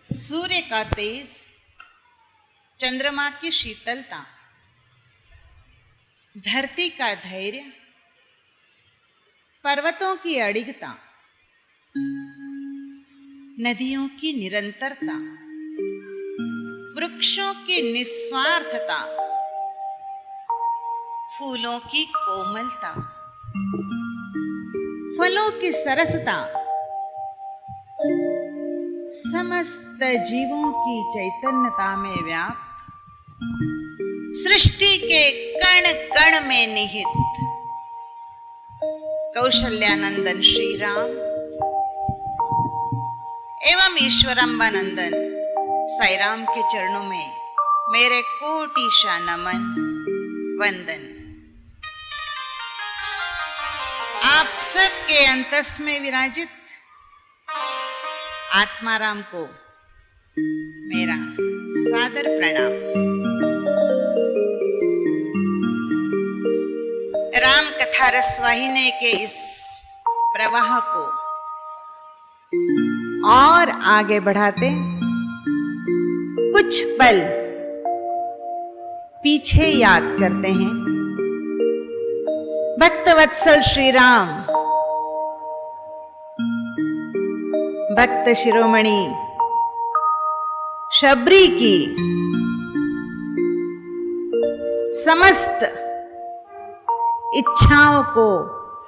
सूर्य का तेज, चंद्रमा की शीतलता, धरती का धैर्य, पर्वतों की अडिगता, नदियों की निरंतरता, वृक्षों की निस्वार्थता, फूलों की कोमलता, फलों की सरसता, समस्त जीवों की चैतन्यता में व्याप्त, सृष्टि के कण कण में निहित कौशल्यानंदन श्री राम एवं ईश्वरांबानंदन साई राम के चरणों में मेरे कोटिशा नमन वंदन। आप सबके अंतस में विराजित आत्माराम को मेरा सादर प्रणाम। राम कथा रसवाहिनी के इस प्रवाह को और आगे बढ़ाते कुछ पल पीछे याद करते हैं। भक्तवत्सल श्री राम, भक्त शिरोमणि शबरी की समस्त इच्छाओं को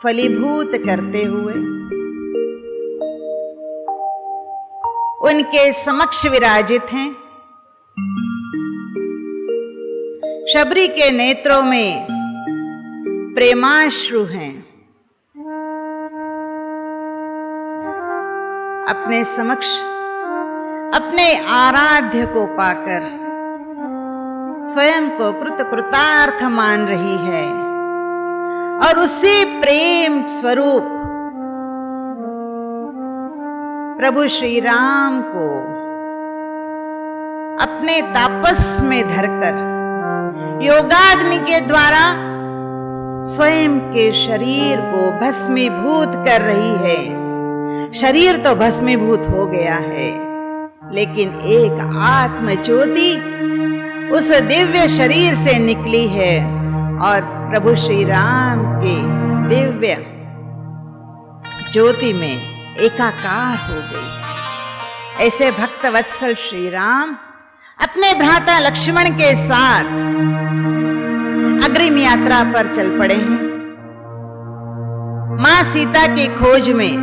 फलीभूत करते हुए उनके समक्ष विराजित हैं। शबरी के नेत्रों में प्रेमाश्रु हैं। अपने समक्ष अपने आराध्य को पाकर स्वयं को कृतार्थ मान रही है और उसी प्रेम स्वरूप प्रभु श्री राम को अपने तापस में धरकर योगाग्नि के द्वारा स्वयं के शरीर को भस्मीभूत कर रही है। शरीर तो भस्मीभूत हो गया है, लेकिन एक आत्म ज्योति उस दिव्य शरीर से निकली है और प्रभु श्री राम के दिव्य ज्योति में एकाकार हो गई। ऐसे भक्त वत्सल श्री राम अपने भ्राता लक्ष्मण के साथ अग्रिम यात्रा पर चल पड़े हैं। मां सीता की खोज में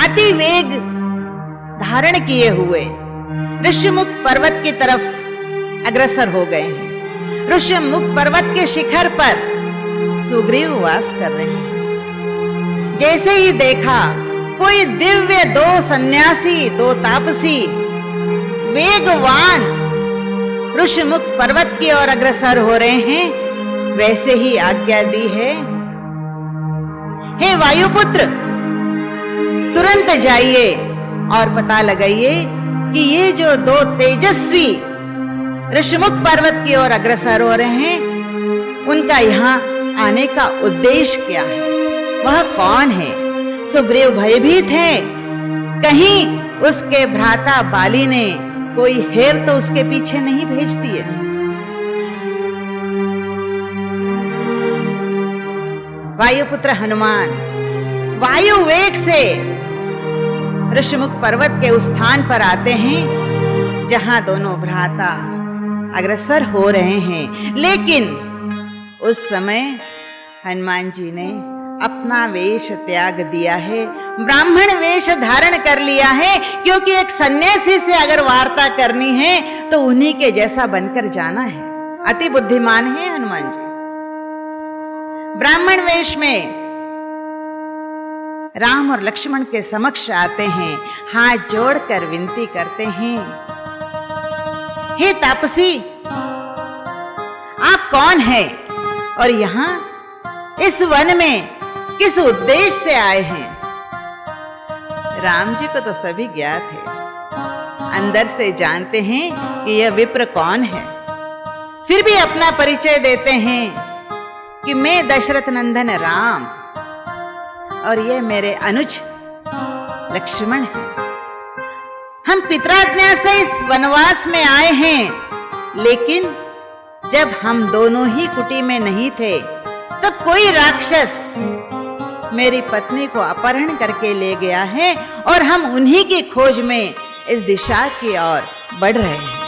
अति वेग धारण किए हुए ऋषिमुख पर्वत की तरफ अग्रसर हो गए हैं। ऋषिमुख पर्वत के शिखर पर सुग्रीव वास कर रहे हैं। जैसे ही देखा कोई दिव्य दो सन्यासी, दो तापसी वेगवान ऋषिमुख पर्वत की ओर अग्रसर हो रहे हैं, वैसे ही आज्ञा दी है, हे वायुपुत्र, तुरंत जाइए और पता लगाइए कि ये जो दो तेजस्वी ऋषिमुख पर्वत की ओर अग्रसर हो रहे हैं, उनका यहाँ आने का उद्देश्य क्या है, वह कौन है। सुग्रीव भयभीत है, कहीं उसके भ्राता बाली ने कोई हेर तो उसके पीछे नहीं भेज दिए। वायुपुत्र हनुमान वायु वेग से ऋषिमुख पर्वत के उस स्थान पर आते हैं जहां दोनों भ्राता अग्रसर हो रहे हैं। लेकिन उस समय हनुमान जी ने अपना वेश त्याग दिया है, ब्राह्मण वेश धारण कर लिया है, क्योंकि एक सन्यासी से अगर वार्ता करनी है तो उन्हीं के जैसा बनकर जाना है। अति बुद्धिमान है हनुमान जी। ब्राह्मण वेश में राम और लक्ष्मण के समक्ष आते हैं, हाथ जोड़कर विनती करते हैं, हे तापसी, आप कौन हैं और यहां इस वन में किस उद्देश्य से आए हैं। राम जी को तो सभी ज्ञात है, अंदर से जानते हैं कि यह विप्र कौन है, फिर भी अपना परिचय देते हैं कि मैं दशरथ नंदन राम और ये मेरे अनुज लक्ष्मण हैं। हम पितराज्ञा से इस वनवास में आए हैं, लेकिन जब हम दोनों ही कुटी में नहीं थे तब कोई राक्षस मेरी पत्नी को अपहरण करके ले गया है और हम उन्हीं की खोज में इस दिशा की ओर बढ़ रहे हैं।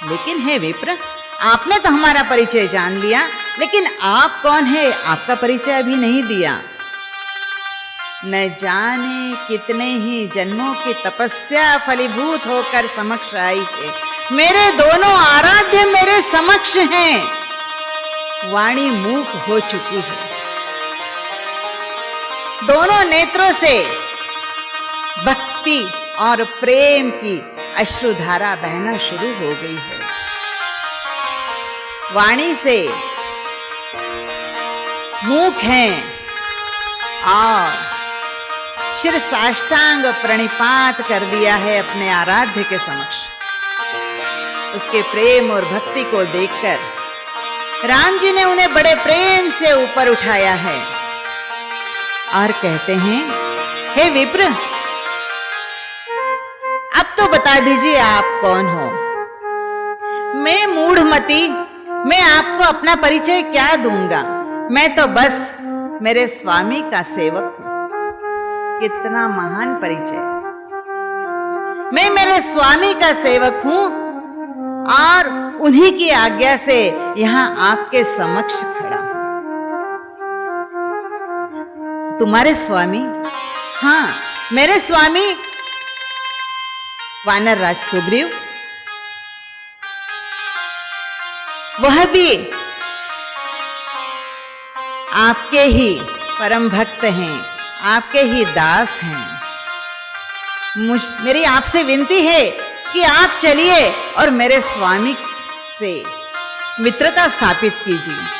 लेकिन हे विप्र, आपने तो हमारा परिचय जान लिया, लेकिन आप कौन है, आपका परिचय अभी नहीं दिया। न जाने कितने ही जन्मों की तपस्या फलीभूत होकर समक्ष आई है। मेरे दोनों आराध्य मेरे समक्ष हैं, वाणी मूक हो चुकी है, दोनों नेत्रों से भक्ति और प्रेम की अश्रुधारा बहना शुरू हो गई है। वाणी से मूक हैं और शिर साष्टांग प्रणिपात कर दिया है अपने आराध्य के समक्ष। उसके प्रेम और भक्ति को देखकर राम जी ने उन्हें बड़े प्रेम से ऊपर उठाया है और कहते हैं, हे विप्र, अब तो बता दीजिए आप कौन हो। मैं मूढ़मती, मैं आपको अपना परिचय क्या दूंगा, मैं तो बस मेरे स्वामी का सेवक हूं। कितना महान परिचय। मैं मेरे स्वामी का सेवक हूं और उन्हीं की आज्ञा से यहां आपके समक्ष खड़ा हूं। तुम्हारे स्वामी, हाँ मेरे स्वामी वानर राज सुग्रीव, वह भी आपके ही परम भक्त हैं, आपके ही दास हैं। मेरी आपसे विनती है कि आप चलिए और मेरे स्वामी से मित्रता स्थापित कीजिए।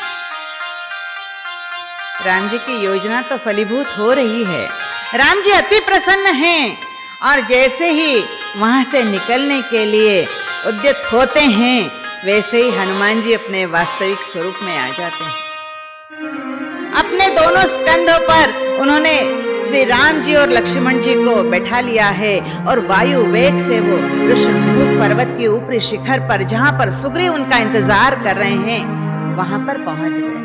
राम जी की योजना तो फलीभूत हो रही है। राम जी अति प्रसन्न हैं और जैसे ही वहां से निकलने के लिए उद्यत होते हैं, वैसे ही हनुमान जी अपने वास्तविक स्वरूप में आ जाते हैं। अपने दोनों स्कंधों पर उन्होंने श्री राम जी और लक्ष्मण जी को बैठा लिया है और वायु वेग से वो ऋषिमुख पर्वत के ऊपरी शिखर पर, जहां पर सुग्रीव उनका इंतजार कर रहे हैं, वहां पर पहुंच गए।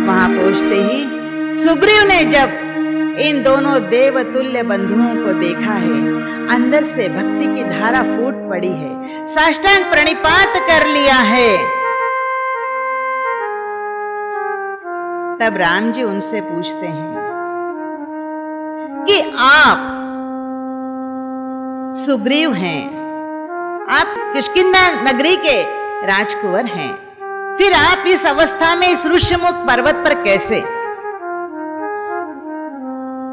वहां पहुंचते ही सुग्रीव ने जब इन दोनों देवतुल्य बंधुओं को देखा है, अंदर से भक्ति की धारा फूट पड़ी है, साष्टांग प्रणिपात कर लिया है। तब राम जी उनसे पूछते हैं कि आप सुग्रीव हैं, आप किष्किंधा नगरी के राजकुंवर हैं, फिर आप इस अवस्था में इस ऋषिमुख पर्वत पर कैसे?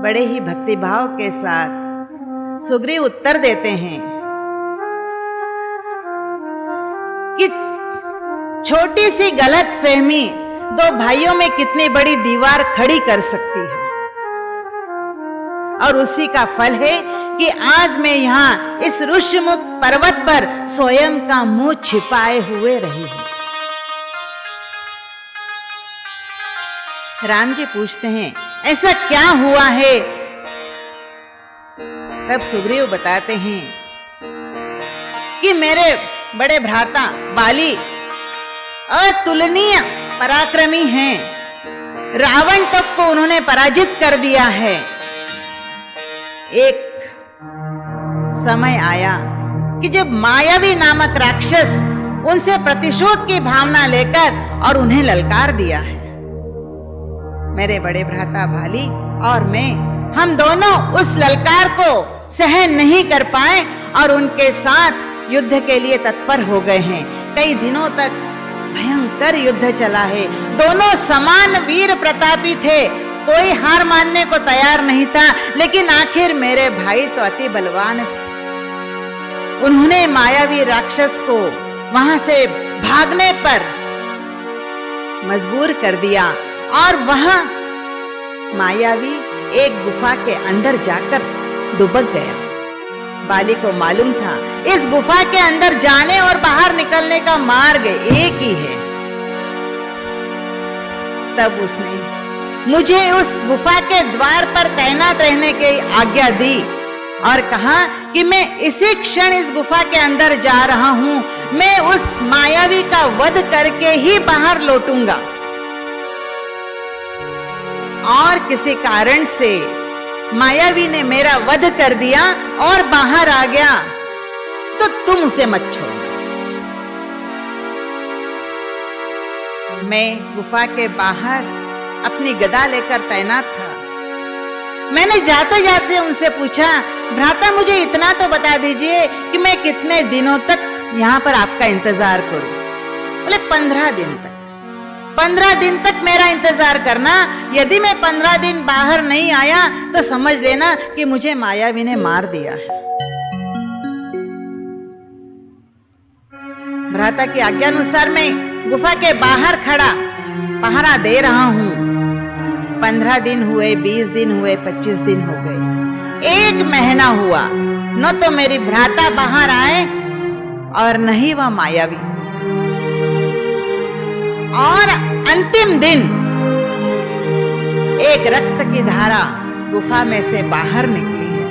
बड़े ही भक्तिभाव के साथ सुग्रीव उत्तर देते हैं कि छोटी सी गलतफहमी दो भाइयों में कितनी बड़ी दीवार खड़ी कर सकती है, और उसी का फल है कि आज मैं यहां इस ऋषिमुख पर्वत पर स्वयं का मुंह छिपाए हुए रही हूं। राम जी पूछते हैं ऐसा क्या हुआ है? तब सुग्रीव बताते हैं कि मेरे बड़े भ्राता बाली अतुलनीय पराक्रमी हैं, रावण तक को उन्होंने पराजित कर दिया है। एक समय आया कि जब मायावी नामक राक्षस उनसे प्रतिशोध की भावना लेकर और उन्हें ललकार दिया है। मेरे बड़े भ्राता भाली और मैं, हम दोनों उस ललकार को सहन नहीं कर पाए और उनके साथ युद्ध के लिए तत्पर हो गए हैं। कई दिनों तक भयंकर युद्ध चला है। दोनों समान वीर प्रतापी थे, कोई हार मानने को तैयार नहीं था, लेकिन आखिर मेरे भाई तो अति बलवान थे। उन्होंने मायावी राक्षस को वहां से भागने पर मजबूर कर दिया और वहां मायावी एक गुफा के अंदर जाकर दुबक गया। बाली को मालूम था इस गुफा के अंदर जाने और बाहर निकलने का मार्ग एक ही है। तब उसने मुझे उस गुफा के द्वार पर तैनात रहने की आज्ञा दी और कहा कि मैं इसी क्षण इस गुफा के अंदर जा रहा हूं, मैं उस मायावी का वध करके ही बाहर लौटूंगा। और किसी कारण से मायावी ने मेरा वध कर दिया और बाहर आ गया तो तुम उसे मत छोड़ना। मैं गुफा के बाहर अपनी गदा लेकर तैनात था। मैंने जाते जाते उनसे पूछा, भ्राता मुझे इतना तो बता दीजिए कि मैं कितने दिनों तक यहाँ पर आपका इंतजार करूं? बोले 15 दिन तक। 15 दिन तक मेरा इंतजार करना। यदि मैं 15 दिन बाहर नहीं आया तो समझ लेना कि मुझे मायावी ने मार दिया है। भ्राता की आज्ञा अनुसार मैं गुफा के बाहर खड़ा पहरा दे रहा हूं। 15 दिन हुए, 20 दिन हुए, 25 दिन हो गए, 1 महीना हुआ, न तो मेरी भ्राता बाहर आए और न ही वह मायावी। और अंतिम दिन एक रक्त की धारा गुफा में से बाहर निकली है।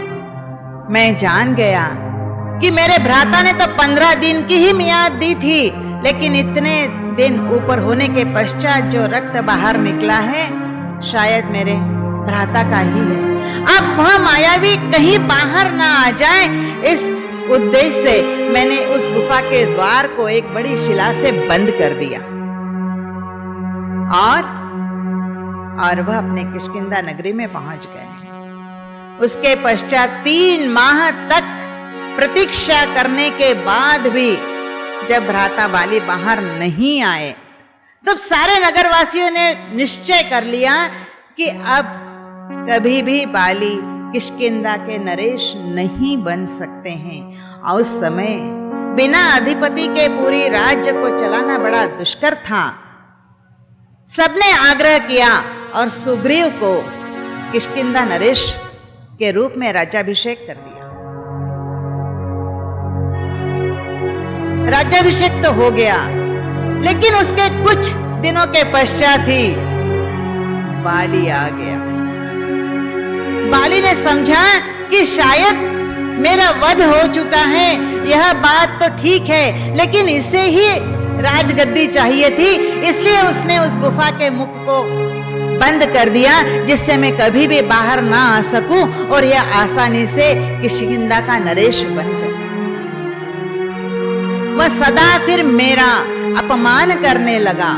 मैं जान गया कि मेरे भ्राता ने तो 15 दिन की ही मियाद दी थी, लेकिन इतने दिन ऊपर होने के पश्चात जो रक्त बाहर निकला है शायद मेरे भ्राता का ही है। अब वह मायावी कहीं बाहर ना आ जाए, इस उद्देश्य से मैंने उस गुफा के द्वार को एक बड़ी शिला से बंद कर दिया। और वह अपने किष्किंधा नगरी में पहुंच गए। उसके पश्चात 3 माह तक प्रतीक्षा करने के बाद भी जब भ्राता बाली बाहर नहीं आए, तब सारे नगरवासियों ने निश्चय कर लिया कि अब कभी भी बाली किष्किंधा के नरेश नहीं बन सकते हैं। और उस समय बिना अधिपति के पूरी राज्य को चलाना बड़ा दुष्कर था। सबने आग्रह किया और सुग्रीव को किष्किंधा नरेश के रूप में राज्याभिषेक कर दिया। राज्याभिषेक तो हो गया, लेकिन उसके कुछ दिनों के पश्चात ही बाली आ गया। बाली ने समझा कि शायद मेरा वध हो चुका है, यह बात तो ठीक है, लेकिन इसे ही राजगद्दी चाहिए थी, इसलिए उसने उस गुफा के मुख को बंद कर दिया, जिससे मैं कभी भी बाहर ना आ सकूं और यह आसानी से किष्किंधा का नरेश बन जाए। वह सदा फिर मेरा अपमान करने लगा।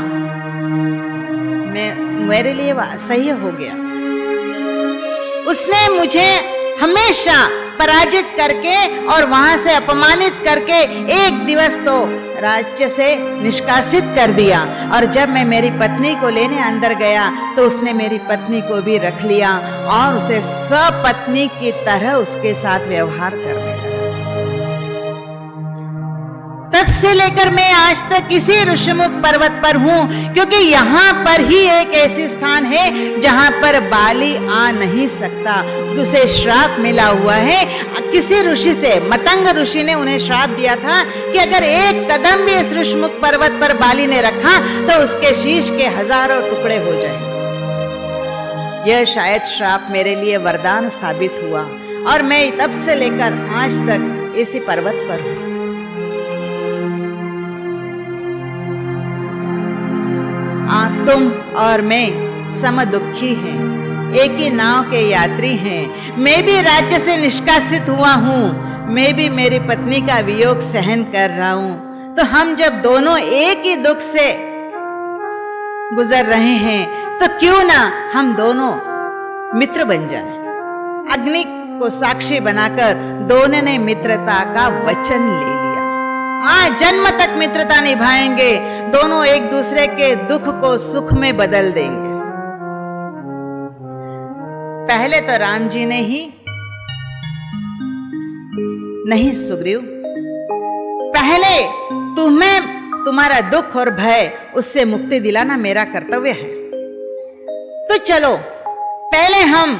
मेरे लिए वह असह्य हो गया। उसने मुझे हमेशा पराजित करके और वहां से अपमानित करके एक दिवस तो राज्य से निष्कासित कर दिया, और जब मैं मेरी पत्नी को लेने अंदर गया तो उसने मेरी पत्नी को भी रख लिया और उसे सपत्नी की तरह उसके साथ व्यवहार करने लगा। तब से लेकर मैं आज तक इसी ऋषिमुख पर्वत पर हूं, क्योंकि यहां पर ही एक ऐसी स्थान है जहां पर बाली आ नहीं सकता। उसे श्राप मिला हुआ है किसी ऋषि से। मतंग ऋषि ने उन्हें श्राप दिया था कि अगर एक कदम भी इस ऋषिमुख पर्वत पर बाली ने रखा तो उसके शीश के हजारों टुकड़े हो जाएंगे। यह शायद श्राप मेरे लिए वरदान साबित हुआ, और मैं तब से लेकर आज तक इसी पर्वत पर हूं। तुम और मैं सम दुखी हैं, एक ही नाव के यात्री हैं। मैं भी राज्य से निष्कासित हुआ हूं, मैं भी मेरी पत्नी का वियोग सहन कर रहा हूं। तो हम जब दोनों एक ही दुख से गुजर रहे हैं, तो क्यों ना हम दोनों मित्र बन जाएं। अग्नि को साक्षी बनाकर दोनों ने मित्रता का वचन ले लिया। जन्म तक मित्रता निभाएंगे, दोनों एक दूसरे के दुख को सुख में बदल देंगे। पहले तो राम जी ने ही नहीं सुग्रीव, पहले तुम्हारा दुख और भय उससे मुक्ति दिलाना मेरा कर्तव्य है। तो चलो पहले हम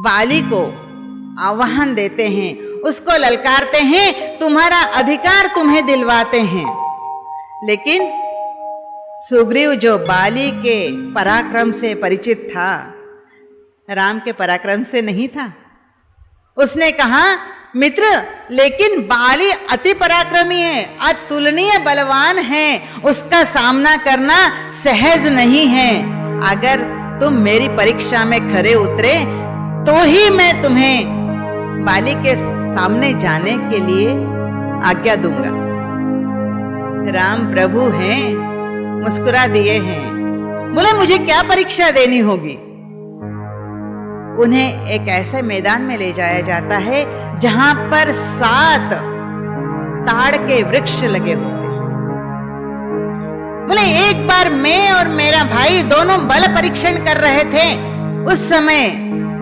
बाली को आह्वान देते हैं, उसको ललकारते हैं, तुम्हारा अधिकार तुम्हें दिलवाते हैं। लेकिन सुग्रीव जो बाली के पराक्रम से परिचित था, राम के पराक्रम से नहीं था, उसने कहा मित्र, लेकिन बाली अति पराक्रमी है, अतुलनीय बलवान है, उसका सामना करना सहज नहीं है। अगर तुम मेरी परीक्षा में खरे उतरे तो ही मैं तुम्हें बाली के सामने जाने के लिए आज्ञा दूंगा। राम प्रभु हैं, मुस्कुरा दिए हैं, बोले मुझे क्या परीक्षा देनी होगी। उन्हें एक ऐसे मैदान में ले जाया जाता है जहां पर 7 ताड़ के वृक्ष लगे होते हैं। बोले एक बार मैं और मेरा भाई दोनों बल परीक्षण कर रहे थे, उस समय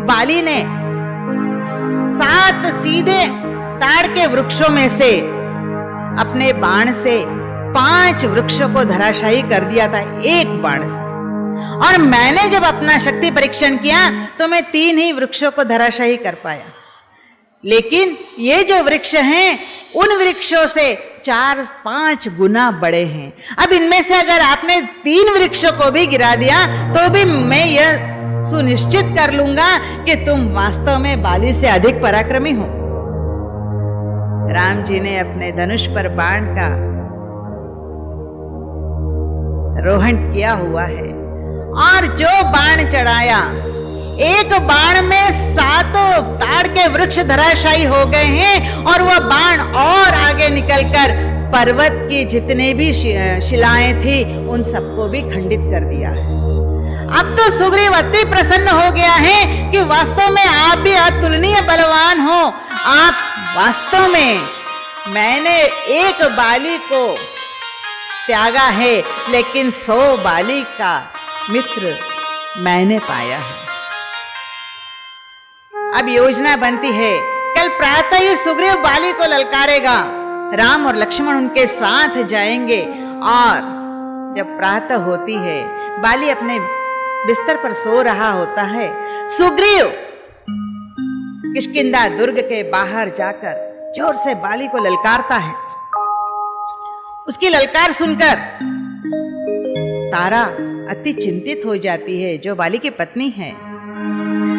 बाली ने 7 सीधे ताड़ के वृक्षों में से अपने बाण से 5 वृक्षों को धराशायी कर दिया था, एक बाण से। और मैंने जब अपना शक्ति परीक्षण किया तो मैं 3 ही वृक्षों को धराशायी कर पाया। लेकिन ये जो वृक्ष हैं, उन वृक्षों से 4-5 गुना बड़े हैं। अब इनमें से अगर आपने 3 वृक्षों को भी गिरा दिया तो भी मैं यह सुनिश्चित कर लूंगा कि तुम वास्तव में बाली से अधिक पराक्रमी हो। राम जी ने अपने धनुष पर बाण का रोहण किया हुआ है और जो बाण चढ़ाया, एक बाण में 7 ताड़ के वृक्ष धराशायी हो गए हैं और वह बाण और आगे निकलकर पर्वत की जितने भी शिलाएं थी उन सबको भी खंडित कर दिया है। अब तो सुग्रीव अति प्रसन्न हो गया है कि वास्तव में आप भी अतुलनीय बलवान हो। आप वास्तव में, मैंने एक बाली को त्यागा है, लेकिन 100 बाली का मित्र मैंने पाया है। अब योजना बनती है, कल प्रातः ही सुग्रीव बाली को ललकारेगा। राम और लक्ष्मण उनके साथ जाएंगे और जब प्रातः होती है, बाली अपने बिस्तर पर सो रहा होता है। सुग्रीव किष्किंधा दुर्ग के बाहर जाकर जोर से बाली को ललकारता है। उसकी ललकार सुनकर तारा अति चिंतित हो जाती है, जो बाली की पत्नी है।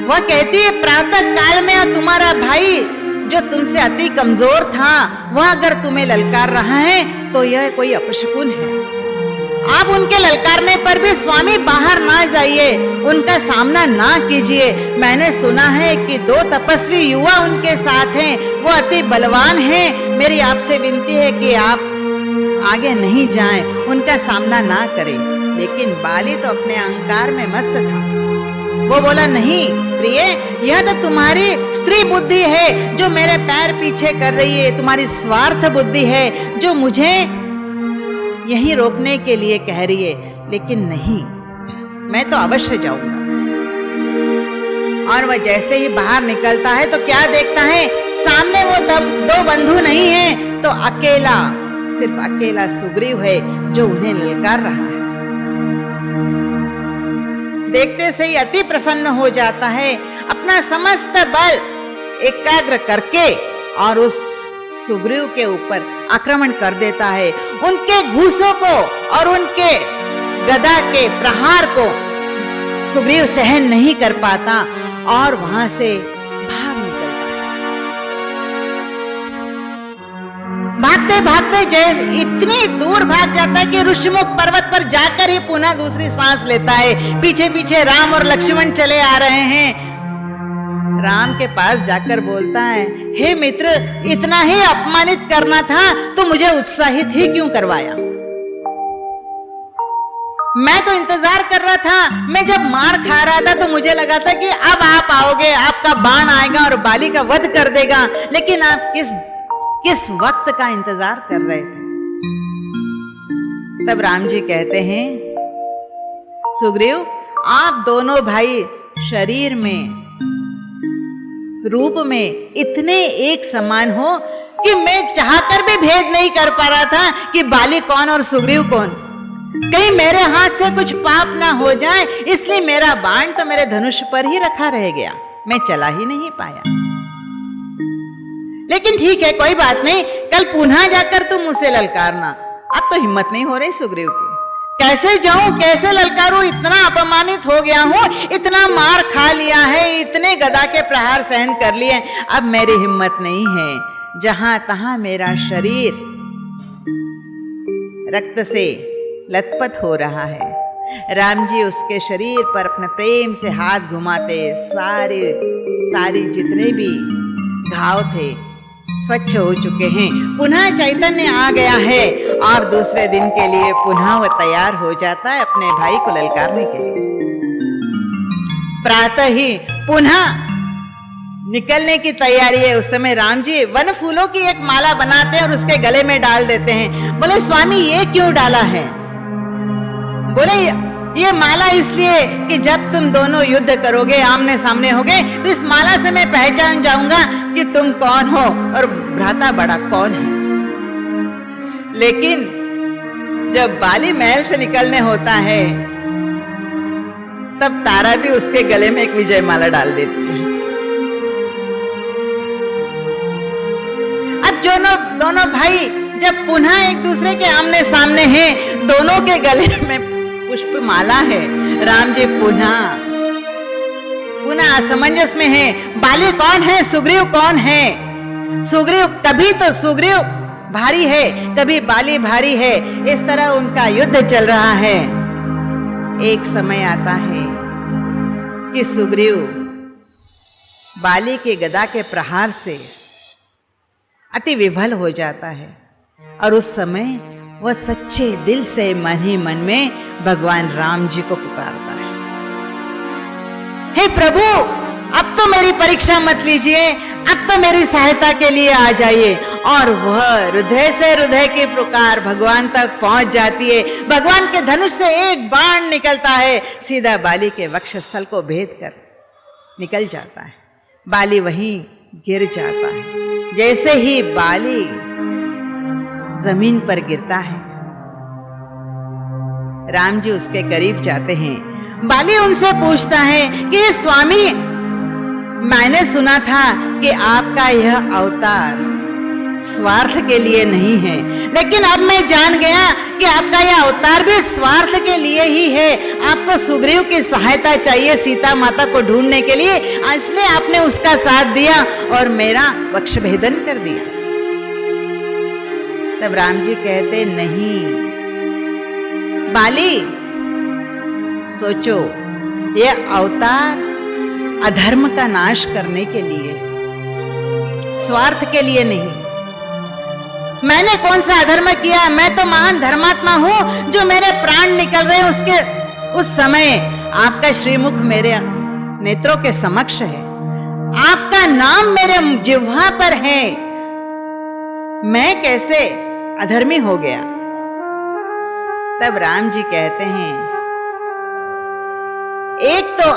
वह कहती है, प्रातः काल में तुम्हारा भाई जो तुमसे अति कमजोर था, वह अगर तुम्हें ललकार रहा है तो यह कोई अपशकुन है। आप उनके ललकारने पर भी स्वामी बाहर ना जाइए, उनका सामना ना कीजिए। मैंने सुना है कि 2 तपस्वी युवा उनके साथ हैं, वो अति बलवान हैं। मेरी आपसे विनती है कि आप आगे नहीं जाएं, उनका सामना ना करें। लेकिन बाली तो अपने अहंकार में मस्त था। वो बोला, नहीं प्रिय, यह तो तुम्हारी स्त्री बुद्धि है जो मेरे पैर पीछे कर रही है, तुम्हारी स्वार्थ बुद्धि है जो मुझे यहीं रोकने के लिए कह रही है। लेकिन नहीं, मैं तो अवश्य जाऊंगा। और वह जैसे ही बाहर निकलता है तो क्या देखता है, सामने वो 2 बंधु नहीं है, तो अकेला, सिर्फ अकेला सुग्रीव है जो उन्हें ललकार रहा है। देखते से ही अति प्रसन्न हो जाता है, अपना समस्त बल एकाग्र करके और उस सुग्रीव के ऊपर आक्रमण कर देता है। उनके घूसों को और उनके गदा के प्रहार को सुग्रीव सहन नहीं कर पाता और वहां से भाग निकलता है। भागते भागते जैसे इतनी दूर भाग जाता है कि ऋषिमुख पर्वत पर जाकर ही पुनः दूसरी सांस लेता है। पीछे पीछे राम और लक्ष्मण चले आ रहे हैं। राम के पास जाकर बोलता है, हे मित्र, इतना ही अपमानित करना था तो मुझे उत्साहित ही क्यों करवाया? मैं तो इंतजार कर रहा था। मैं जब मार खा रहा था तो मुझे लगा था कि अब आप आओगे, आपका बाण आएगा और बाली का वध कर देगा। लेकिन आप किस वक्त का इंतजार कर रहे थे? तब राम जी कहते हैं, सुग्रीव, आप दोनों भाई शरीर में, रूप में इतने एक समान हो कि मैं चाहकर भी भेद नहीं कर पा रहा था कि बाली कौन और सुग्रीव कौन। कहीं मेरे हाथ से कुछ पाप ना हो जाए, इसलिए मेरा बाण तो मेरे धनुष पर ही रखा रह गया, मैं चला ही नहीं पाया। लेकिन ठीक है, कोई बात नहीं, कल पुनः जाकर तुम उसे ललकारना। अब तो हिम्मत नहीं हो रही सुग्रीव की, कैसे जाऊं, कैसे ललकारूं? इतना अपमानित हो गया हूं, इतना मार खा लिया है, इतने गदा के प्रहार सहन कर लिए, अब मेरी हिम्मत नहीं है। जहां तहां मेरा शरीर रक्त से लथपथ हो रहा है। राम जी उसके शरीर पर अपने प्रेम से हाथ घुमाते, सारी जितने भी घाव थे स्वच्छ हो चुके हैं। पुनः चैतन्य आ गया है और दूसरे दिन के लिए पुनः वह तैयार हो जाता है अपने भाई को ललकारने के लिए। प्रातः ही पुनः निकलने की तैयारी है। उस समय राम जी वन फूलों की एक माला बनाते हैं और उसके गले में डाल देते हैं। बोले, स्वामी ये क्यों डाला है? बोले, ये माला इसलिए कि जब तुम दोनों युद्ध करोगे, आमने सामने होगे, तो इस माला से मैं पहचान जाऊंगा कि तुम कौन हो और भ्राता बड़ा कौन है। लेकिन जब बाली महल से निकलने होता है तब तारा भी उसके गले में एक विजय माला डाल देती है। अब दोनों भाई जब पुनः एक दूसरे के आमने सामने हैं, दोनों के गले में पुष्प माला है। राम जी पुनः असमंजस में है, बाली कौन है, सुग्रीव कौन है? सुग्रीव, कभी तो सुग्रीव भारी है, कभी बाली भारी है, इस तरह उनका युद्ध चल रहा है। एक समय आता है कि सुग्रीव बाली के गदा के प्रहार से अति विभल हो जाता है और उस समय वह सच्चे दिल से मन ही मन में भगवान राम जी को पुकारता है। हे प्रभु, अब तो मेरी परीक्षा मत लीजिए, अब तो मेरी सहायता के लिए आ जाइए। और वह हृदय से हृदय की पुकार भगवान तक पहुंच जाती है। भगवान के धनुष से एक बाण निकलता है, सीधा बाली के वक्षस्थल को भेद कर निकल जाता है। बाली वहीं गिर जाता है। जैसे ही बाली जमीन पर गिरता है, राम जी उसके करीब जाते हैं। बाली उनसे पूछता है कि स्वामी, मैंने सुना था कि आपका यह अवतार स्वार्थ के लिए नहीं है, लेकिन अब मैं जान गया कि आपका यह अवतार भी स्वार्थ के लिए ही है। आपको सुग्रीव की सहायता चाहिए सीता माता को ढूंढने के लिए, इसलिए आपने उसका साथ दिया और मेरा वक्ष भेदन कर दिया। तब राम जी कहते, नहीं बाली, सोचो, यह अवतार अधर्म का नाश करने के लिए, स्वार्थ के लिए नहीं। मैंने कौन सा अधर्म किया? मैं तो महान धर्मात्मा हूं, जो मेरे प्राण निकल रहे उसके उस समय आपका श्रीमुख मेरे नेत्रों के समक्ष है, आपका नाम मेरे जिह्वा पर है, मैं कैसे अधर्मी हो गया? तब राम जी कहते हैं, एक तो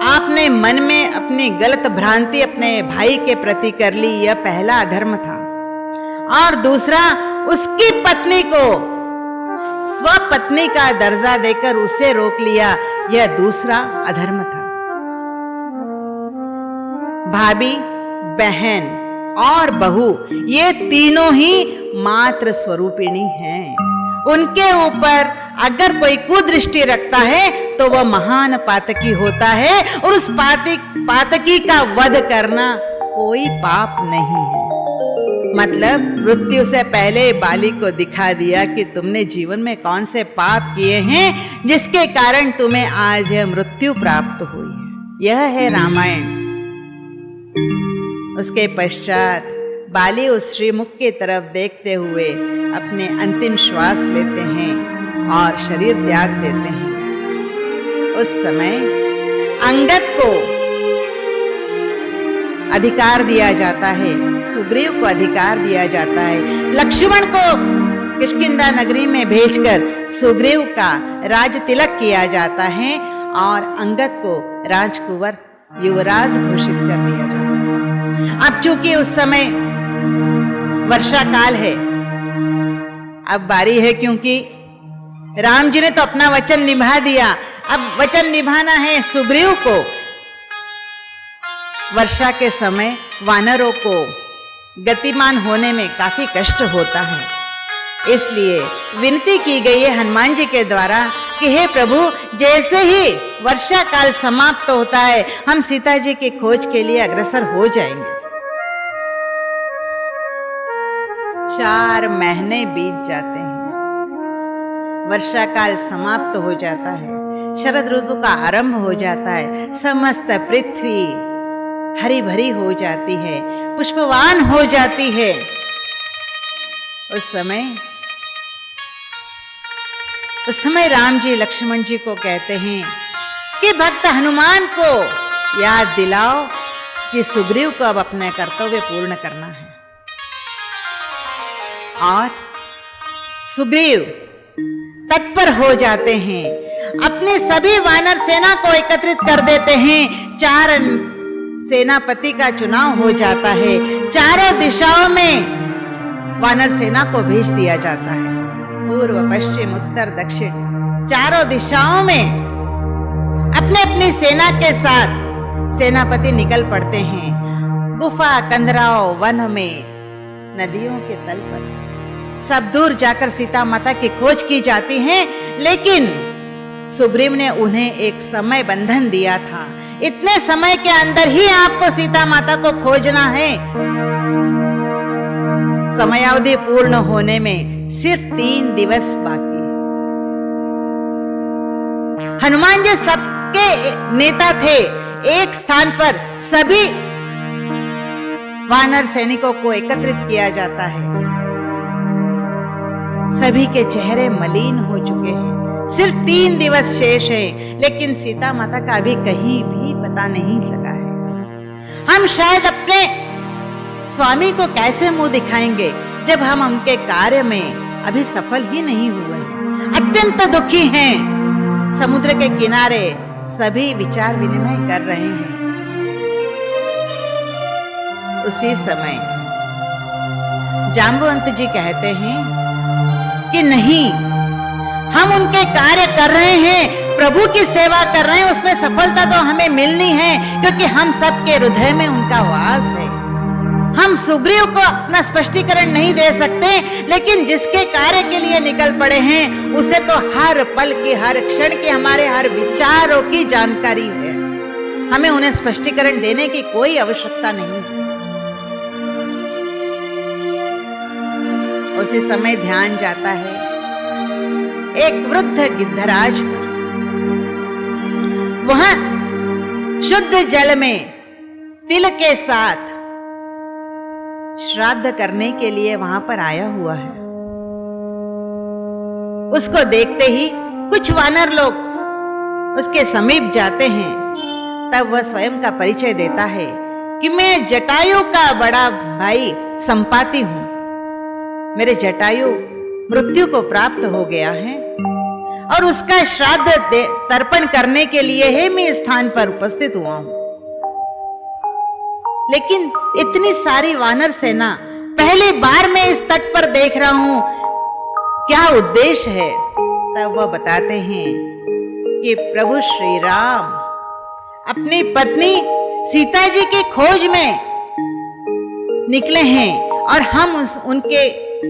आपने मन में अपनी गलत भ्रांति अपने भाई के प्रति कर ली, यह पहला अधर्म था। और दूसरा, उसकी पत्नी को स्वपत्नी का दर्जा देकर उसे रोक लिया, यह दूसरा अधर्म था। भाभी, बहन और बहू, ये तीनों ही मात्र स्वरूपिणी हैं। उनके ऊपर अगर कोई कुदृष्टि रखता है तो वह महान पातकी होता है, और उस पातकी का वध करना कोई पाप नहीं है। मतलब मृत्यु से पहले बाली को दिखा दिया कि तुमने जीवन में कौन से पाप किए हैं जिसके कारण तुम्हें आज यह मृत्यु प्राप्त हुई है। यह है रामायण। उसके पश्चात बाली उस श्रीमुख की तरफ देखते हुए अपने अंतिम श्वास लेते हैं और शरीर त्याग देते हैं। उस समय अंगद को अधिकार दिया जाता है, सुग्रीव को अधिकार दिया जाता है। लक्ष्मण को किष्किंधा नगरी में भेजकर सुग्रीव का राज तिलक किया जाता है और अंगद को राजकुंवर युवराज घोषित कर दिया जाता है। अब चूंकि उस समय वर्षा काल है, अब बारी है, क्योंकि राम जी ने तो अपना वचन निभा दिया, अब वचन निभाना है सुग्रीव को। वर्षा के समय वानरों को गतिमान होने में काफी कष्ट होता है, इसलिए विनती की गई है हनुमान जी के द्वारा कि हे प्रभु, जैसे ही वर्षा काल समाप्त होता है हम सीता जी की खोज के लिए अग्रसर हो जाएंगे। 4 महीने बीत जाते हैं, वर्षा काल समाप्त हो जाता है, शरद ऋतु का आरंभ हो जाता है, समस्त पृथ्वी हरी भरी हो जाती है, पुष्पवान हो जाती है। उस समय राम जी लक्ष्मण जी को कहते हैं कि भक्त हनुमान को याद दिलाओ कि सुग्रीव को अब अपने कर्तव्य पूर्ण करना है। और सुग्रीव तत्पर हो जाते हैं, अपने सभी वानर सेना को एकत्रित कर देते हैं। 4 सेनापति का चुनाव हो जाता है, चारों दिशाओं में वानर सेना को भेज दिया जाता है, पूर्व पश्चिम उत्तर दक्षिण चारों दिशाओं में अपने अपनी सेना के साथ सेनापति निकल पड़ते हैं। गुफा कंदराओं वन में, नदियों के तल पर सब दूर जाकर सीता माता की खोज की जाती है, लेकिन सुग्रीव ने उन्हें एक समय बंधन दिया था, इतने समय के अंदर ही आपको सीता माता को खोजना है। समयावधि पूर्ण होने में सिर्फ 3 दिवस बाकी है। हनुमान जी सबके नेता थे, एक स्थान पर सभी वानर सैनिकों को एकत्रित किया जाता है। सभी के चेहरे मलिन हो चुके हैं, सिर्फ 3 दिवस शेष है, लेकिन सीता माता का अभी कहीं भी पता नहीं लगा है। हम शायद अपने स्वामी को कैसे मुंह दिखाएंगे जब हम उनके कार्य में अभी सफल ही नहीं हुए। अत्यंत दुखी हैं। समुद्र के किनारे सभी विचार विनिमय कर रहे हैं। उसी समय जांबवंत जी कहते हैं कि नहीं, हम उनके कार्य कर रहे हैं, प्रभु की सेवा कर रहे हैं, उसमें सफलता तो हमें मिलनी है, क्योंकि हम सबके हृदय में उनका वास है। हम सुग्रीव को अपना स्पष्टीकरण नहीं दे सकते, लेकिन जिसके कार्य के लिए निकल पड़े हैं उसे तो हर पल की, हर क्षण की, हमारे हर विचारों की जानकारी है। हमें उन्हें स्पष्टीकरण देने की कोई आवश्यकता नहीं है। उसी समय ध्यान जाता है एक वृद्ध गिद्धराज पर। वह शुद्ध जल में तिल के साथ श्राद्ध करने के लिए वहां पर आया हुआ है। उसको देखते ही कुछ वानर लोग उसके समीप जाते हैं। तब वह स्वयं का परिचय देता है कि मैं जटायु का बड़ा भाई संपाति हूं। मेरे जटायु मृत्यु को प्राप्त हो गया है और उसका श्राद्ध तर्पण करने के लिए ही मैं इस स्थान पर उपस्थित हुआ हूं। लेकिन इतनी सारी वानर सेना पहली बार मैं इस तट पर देख रहा हूं, क्या उद्देश्य है? तब वह बताते हैं कि प्रभु श्री राम अपनी पत्नी सीता जी की खोज में निकले हैं और हम उनके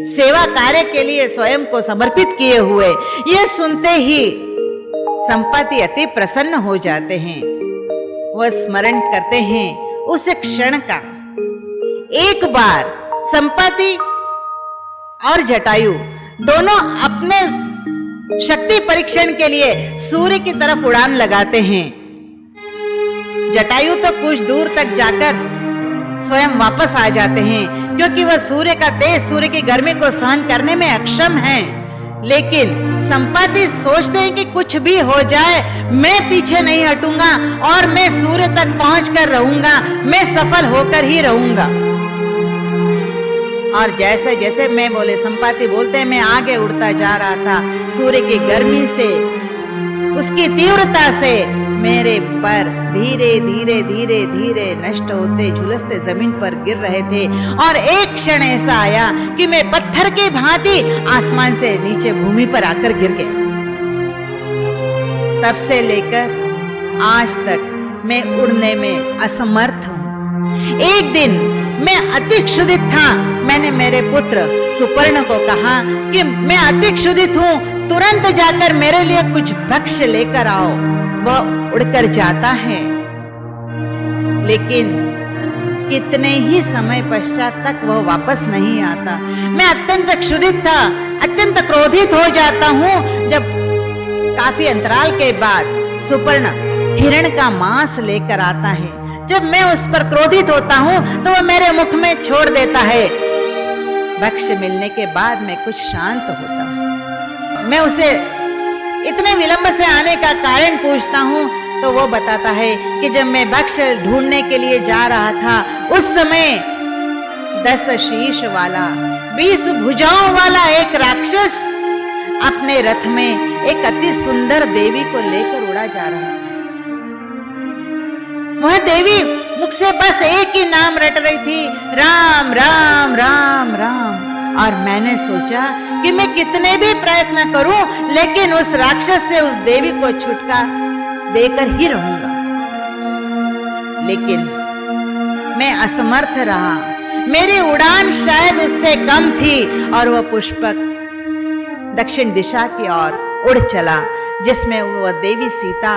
सेवा कार्य के लिए स्वयं को समर्पित किए हुए। यह सुनते ही संपाति अति प्रसन्न हो जाते हैं। वह स्मरण करते हैं उस क्षण का। एक बार संपाति और जटायु दोनों अपने शक्ति परीक्षण के लिए सूर्य की तरफ उड़ान लगाते हैं। जटायु तो कुछ दूर तक जाकर स्वयं वापस आ जाते हैं, क्योंकि वह सूर्य का तेज, सूर्य की गर्मी को सहन करने में अक्षम हैं। लेकिन संपाति सोचते हैं कि कुछ भी हो जाए, मैं पीछे नहीं हटूंगा और मैं सूर्य तक पहुंचकर रहूंगा, मैं सफल होकर ही रहूंगा। और जैसे जैसे मैं बोले, संपाति बोलते हैं, मैं आगे उड़ता जा रहा था। सूर्य की गर्मी से, उसकी तीव्रता से मेरे पर धीरे धीरे धीरे धीरे नष्ट होते, झुलसते जमीन पर गिर रहे थे। और एक क्षण ऐसा आया कि मैं पत्थर की भांति आसमान से नीचे भूमि पर आकर गिर गया। तब से लेकर आज तक मैं उड़ने में असमर्थ हूं। एक दिन मैं अति क्षुधित था। मैंने मेरे पुत्र सुपर्ण को कहा कि मैं अति क्षुधित हूं, तुरंत जाकर मेरे लिए कुछ भक्ष्य लेकर आओ। वह उड़कर जाता है, लेकिन कितने ही समय पश्चात तक वह वापस नहीं आता। मैं अत्यंत क्षुधित था, अत्यंत क्रोधित हो जाता हूं जब काफी अंतराल के बाद सुपर्ण हिरण का मांस लेकर आता है। जब मैं उस पर क्रोधित होता हूं तो वह मेरे मुख में छोड़ देता है। भक्ष्य मिलने के बाद मैं कुछ शांत होता हूं। मैं उसे इतने विलंब से आने का कारण पूछता हूं तो वो बताता है कि जब मैं भक्ष्य ढूंढने के लिए जा रहा था, उस समय 10 शीश वाला, 20 भुजाओं वाला एक राक्षस अपने रथ में एक अति सुंदर देवी को लेकर उड़ा जा रहा था। वह देवी मुख से बस एक ही नाम रट रही थी, राम राम राम राम। और मैंने सोचा कि मैं कितने भी प्रयत्न करूं, लेकिन उस राक्षस से उस देवी को छुटकारा देकर ही रहूंगा। लेकिन मैं असमर्थ रहा। मेरी उड़ान शायद उससे कम थी और वह पुष्पक दक्षिण दिशा की ओर उड़ चला, जिसमें वह देवी सीता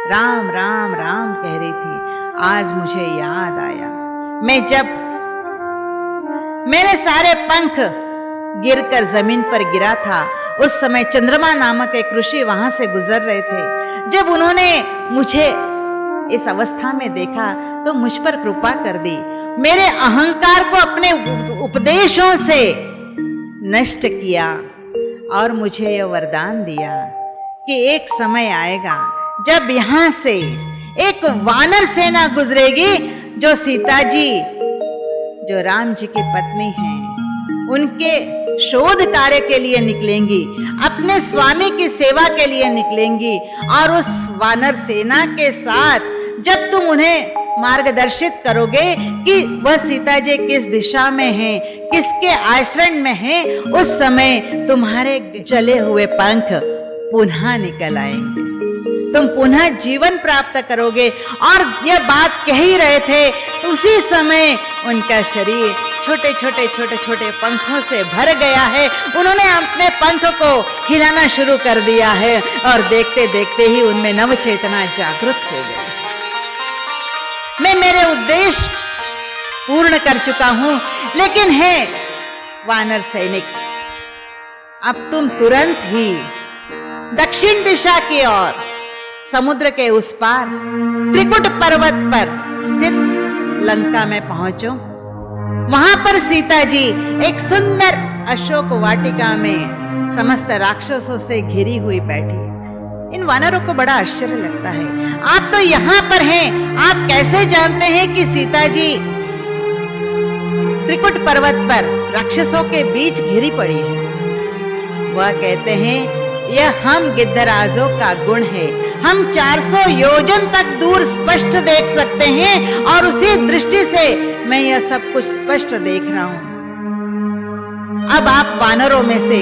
राम राम राम कह रही थी। आज मुझे याद आया, मैं जब मेरे सारे पंख गिरकर जमीन पर गिरा था, उस समय चंद्रमा नामक एक ऋषि वहां से गुजर रहे थे। जब उन्होंने मुझे इस अवस्था में देखा तो मुझ पर कृपा कर दी, मेरे अहंकार को अपने उपदेशों से नष्ट किया और मुझे यह वरदान दिया कि एक समय आएगा जब यहां से एक वानर सेना गुजरेगी, जो सीता जी, जो राम जी की पत्नी हैं, उनके शोध कार्य के लिए निकलेंगी, अपने स्वामी की सेवा के लिए निकलेंगी। और उस वानर सेना के साथ जब तुम उन्हें मार्गदर्शित करोगे कि वह सीता जी किस दिशा में हैं, किसके आश्रय में हैं, उस समय तुम्हारे जले हुए पंख पुनः निकल आएंगे, तुम पुनः जीवन प्राप्त करोगे। और यह बात कह ही रहे थे, उसी समय उनका शरीर छोटे छोटे पंखों से भर गया है। उन्होंने अपने पंख को हिलाना शुरू कर दिया है और देखते देखते ही उनमें नव चेतना जागृत हो गई। मैं मेरे उद्देश्य पूर्ण कर चुका हूं, लेकिन हे वानर सैनिक, अब तुम तुरंत ही दक्षिण दिशा की ओर, समुद्र के उस पार त्रिकुट पर्वत पर स्थित लंका में पहुंचो। वहां पर सीता जी एक सुंदर अशोक वाटिका में समस्त राक्षसों से घिरी हुई बैठी है। इन वानरों को बड़ा आश्चर्य लगता है, आप तो यहां पर हैं, आप कैसे जानते हैं कि सीता जी त्रिकुट पर्वत पर राक्षसों के बीच घिरी पड़ी है? वह कहते हैं, यह हम गिद्धराजों का गुण है, हम 400 योजन तक दूर स्पष्ट देख सकते हैं और उसी दृष्टि से मैं यह सब कुछ स्पष्ट देख रहा हूं। अब आप वानरों में से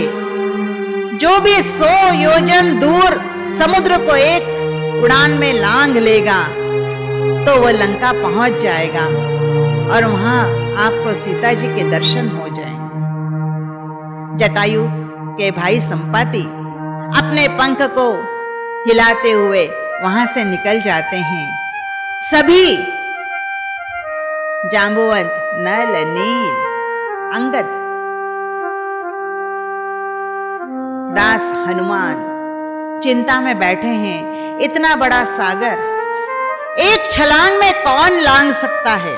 जो भी 100 योजन दूर समुद्र को एक उड़ान में लांघ लेगा, तो वह लंका पहुंच जाएगा और वहां आपको सीता जी के दर्शन हो जाएंगे। जटायु के भाई संपाति अपने पंख को हिलाते हुए वहां से निकल जाते हैं। सभी जांबुवंत, नल, नील, अंगद, दास, हनुमान चिंता में बैठे हैं। इतना बड़ा सागर एक छलांग में कौन लांघ सकता है?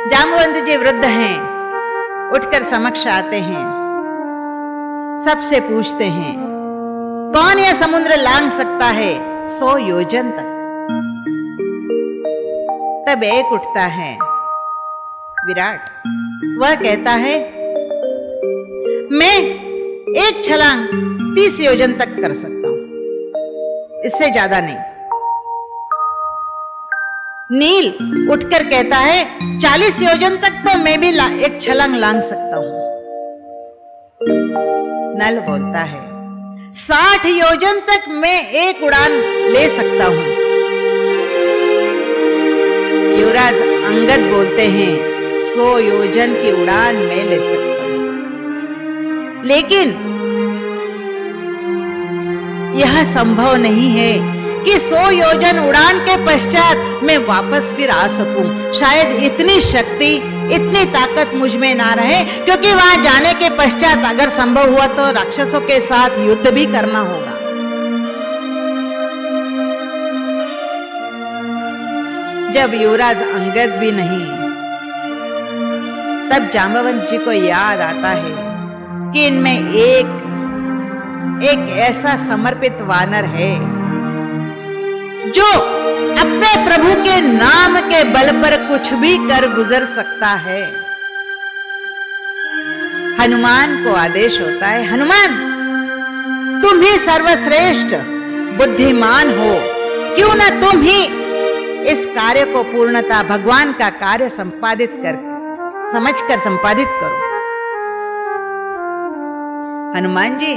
जांबुवंत जी वृद्ध हैं, उठकर समक्ष आते हैं, सबसे पूछते हैं, कौन यह समुद्र लांघ सकता है 100 योजन तक? तब एक उठता है विराट, वह कहता है, मैं एक छलांग 30 योजन तक कर सकता हूं, इससे ज्यादा नहीं। नील उठकर कहता है, 40 योजन तक तो मैं भी एक छलांग लांघ सकता हूं। नल बोलता है, 60 योजन तक मैं एक उड़ान ले सकता हूं। युवराज अंगद बोलते हैं, 100 योजन की उड़ान मैं ले सकता हूं, लेकिन यह संभव नहीं है कि 100 योजन उड़ान के पश्चात मैं वापस फिर आ सकूं। शायद इतनी शक्ति, इतनी ताकत मुझ में ना रहे, क्योंकि वहां जाने के पश्चात अगर संभव हुआ तो राक्षसों के साथ युद्ध भी करना होगा। जब युवराज अंगद भी नहीं, तब जांबवंत जी को याद आता है कि इनमें एक ऐसा समर्पित वानर है जो अपने प्रभु के नाम के बल पर कुछ भी कर गुजर सकता है। हनुमान को आदेश होता है, हनुमान तुम ही सर्वश्रेष्ठ बुद्धिमान हो, क्यों ना तुम ही इस कार्य को पूर्णता, भगवान का कार्य संपादित कर, समझकर संपादित करो। हनुमान जी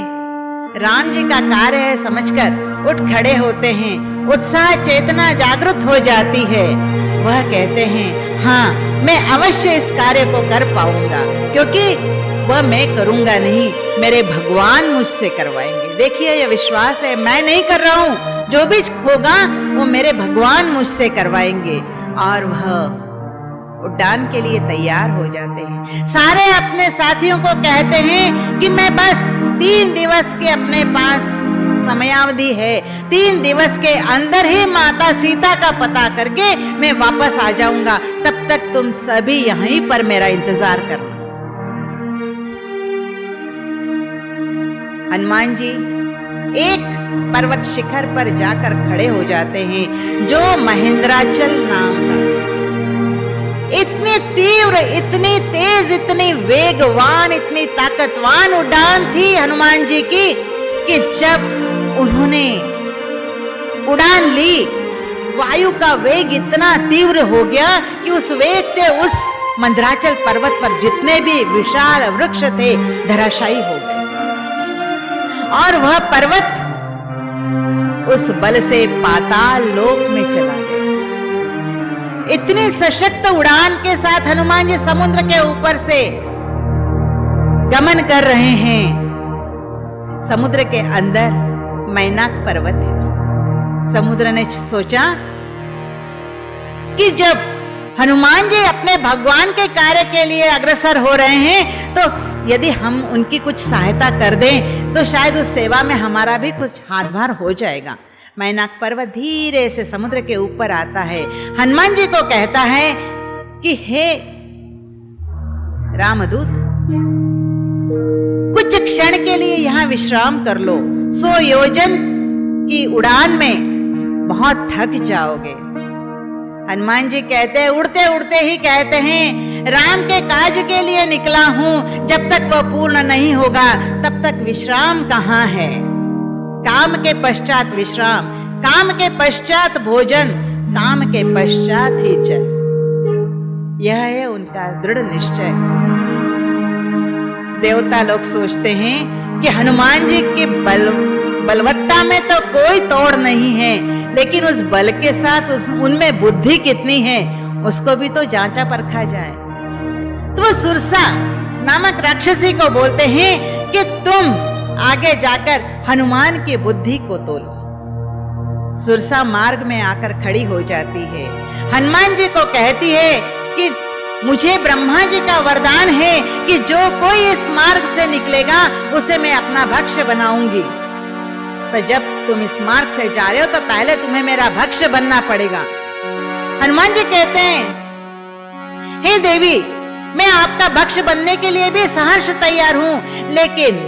राम जी का कार्य है समझकर उठ खड़े होते हैं, उत्साह चेतना जागृत हो जाती है। वह कहते हैं, हाँ मैं अवश्य इस कार्य को कर पाऊंगा, क्योंकि वह मैं करूंगा नहीं, मेरे भगवान मुझसे करवाएंगे। देखिए यह विश्वास है, मैं नहीं कर रहा हूं, जो भी होगा वो मेरे भगवान मुझसे करवाएंगे। और वह उड़ान के लिए तैयार हो जाते हैं। सारे अपने साथियों को कहते हैं कि मैं बस 3 दिवस के अपने पास समयावधि है, 3 दिवस के अंदर ही माता सीता का पता करके मैं वापस आ जाऊंगा, तब तक तुम सभी यहीं पर मेरा इंतजार करना। हनुमान जी एक पर्वत शिखर पर जाकर खड़े हो जाते हैं जो महेंद्राचल नाम का। इतनी तीव्र, इतनी तेज, इतनी वेगवान, इतनी ताकतवान उड़ान थी हनुमान जी की कि जब उन्होंने उड़ान ली, वायु का वेग इतना तीव्र हो गया कि उस वेग से उस मंदराचल पर्वत पर जितने भी विशाल वृक्ष थे धराशायी हो गए और वह पर्वत उस बल से पाताल लोक में चला गया। इतनी सशक्त उड़ान के साथ हनुमान जी समुद्र के ऊपर से गमन कर रहे हैं। समुद्र के अंदर मैनाक पर्वत है। समुद्र ने सोचा कि जब हनुमान जी अपने भगवान के कार्य के लिए अग्रसर हो रहे हैं तो यदि हम उनकी कुछ सहायता कर दें तो शायद उस सेवा में हमारा भी कुछ हाथभार हो जाएगा। मैनाक पर्वत धीरे से समुद्र के ऊपर आता है, हनुमान जी को कहता है कि हे रामदूत, कुछ क्षण के लिए यहां विश्राम कर लो। 100 योजन की उड़ान में बहुत थक जाओगे। हनुमान जी कहते हैं, उड़ते उड़ते ही कहते हैं, राम के काज के लिए निकला हूं, जब तक वह पूर्ण नहीं होगा तब तक विश्राम कहां है। काम के पश्चात विश्राम, काम के पश्चात भोजन, काम के पश्चात ही जल। यह है उनका दृढ़ निश्चय। देवता लोग सोचते हैं कि हनुमान जी के बलवत्ता में तो कोई तोड़ नहीं है, लेकिन उस बल के साथ उनमें बुद्धि कितनी है उसको भी तो जांचा परखा जाए। तो वो सुरसा नामक राक्षसी को बोलते हैं कि तुम आगे जाकर हनुमान की बुद्धि को तोलो। सुरसा मार्ग में आकर खड़ी हो जाती है, हनुमान जी को कहती है कि मुझे ब्रह्मा जी का वरदान है कि जो कोई इस मार्ग से निकलेगा उसे मैं अपना भक्ष्य बनाऊंगी। तो जब तुम इस मार्ग से जा रहे हो तो पहले तुम्हें मेरा भक्ष्य बनना पड़ेगा। हनुमान जी कहते हैं, हे देवी, मैं आपका भक्ष्य बनने के लिए भी सहर्ष तैयार हूं, लेकिन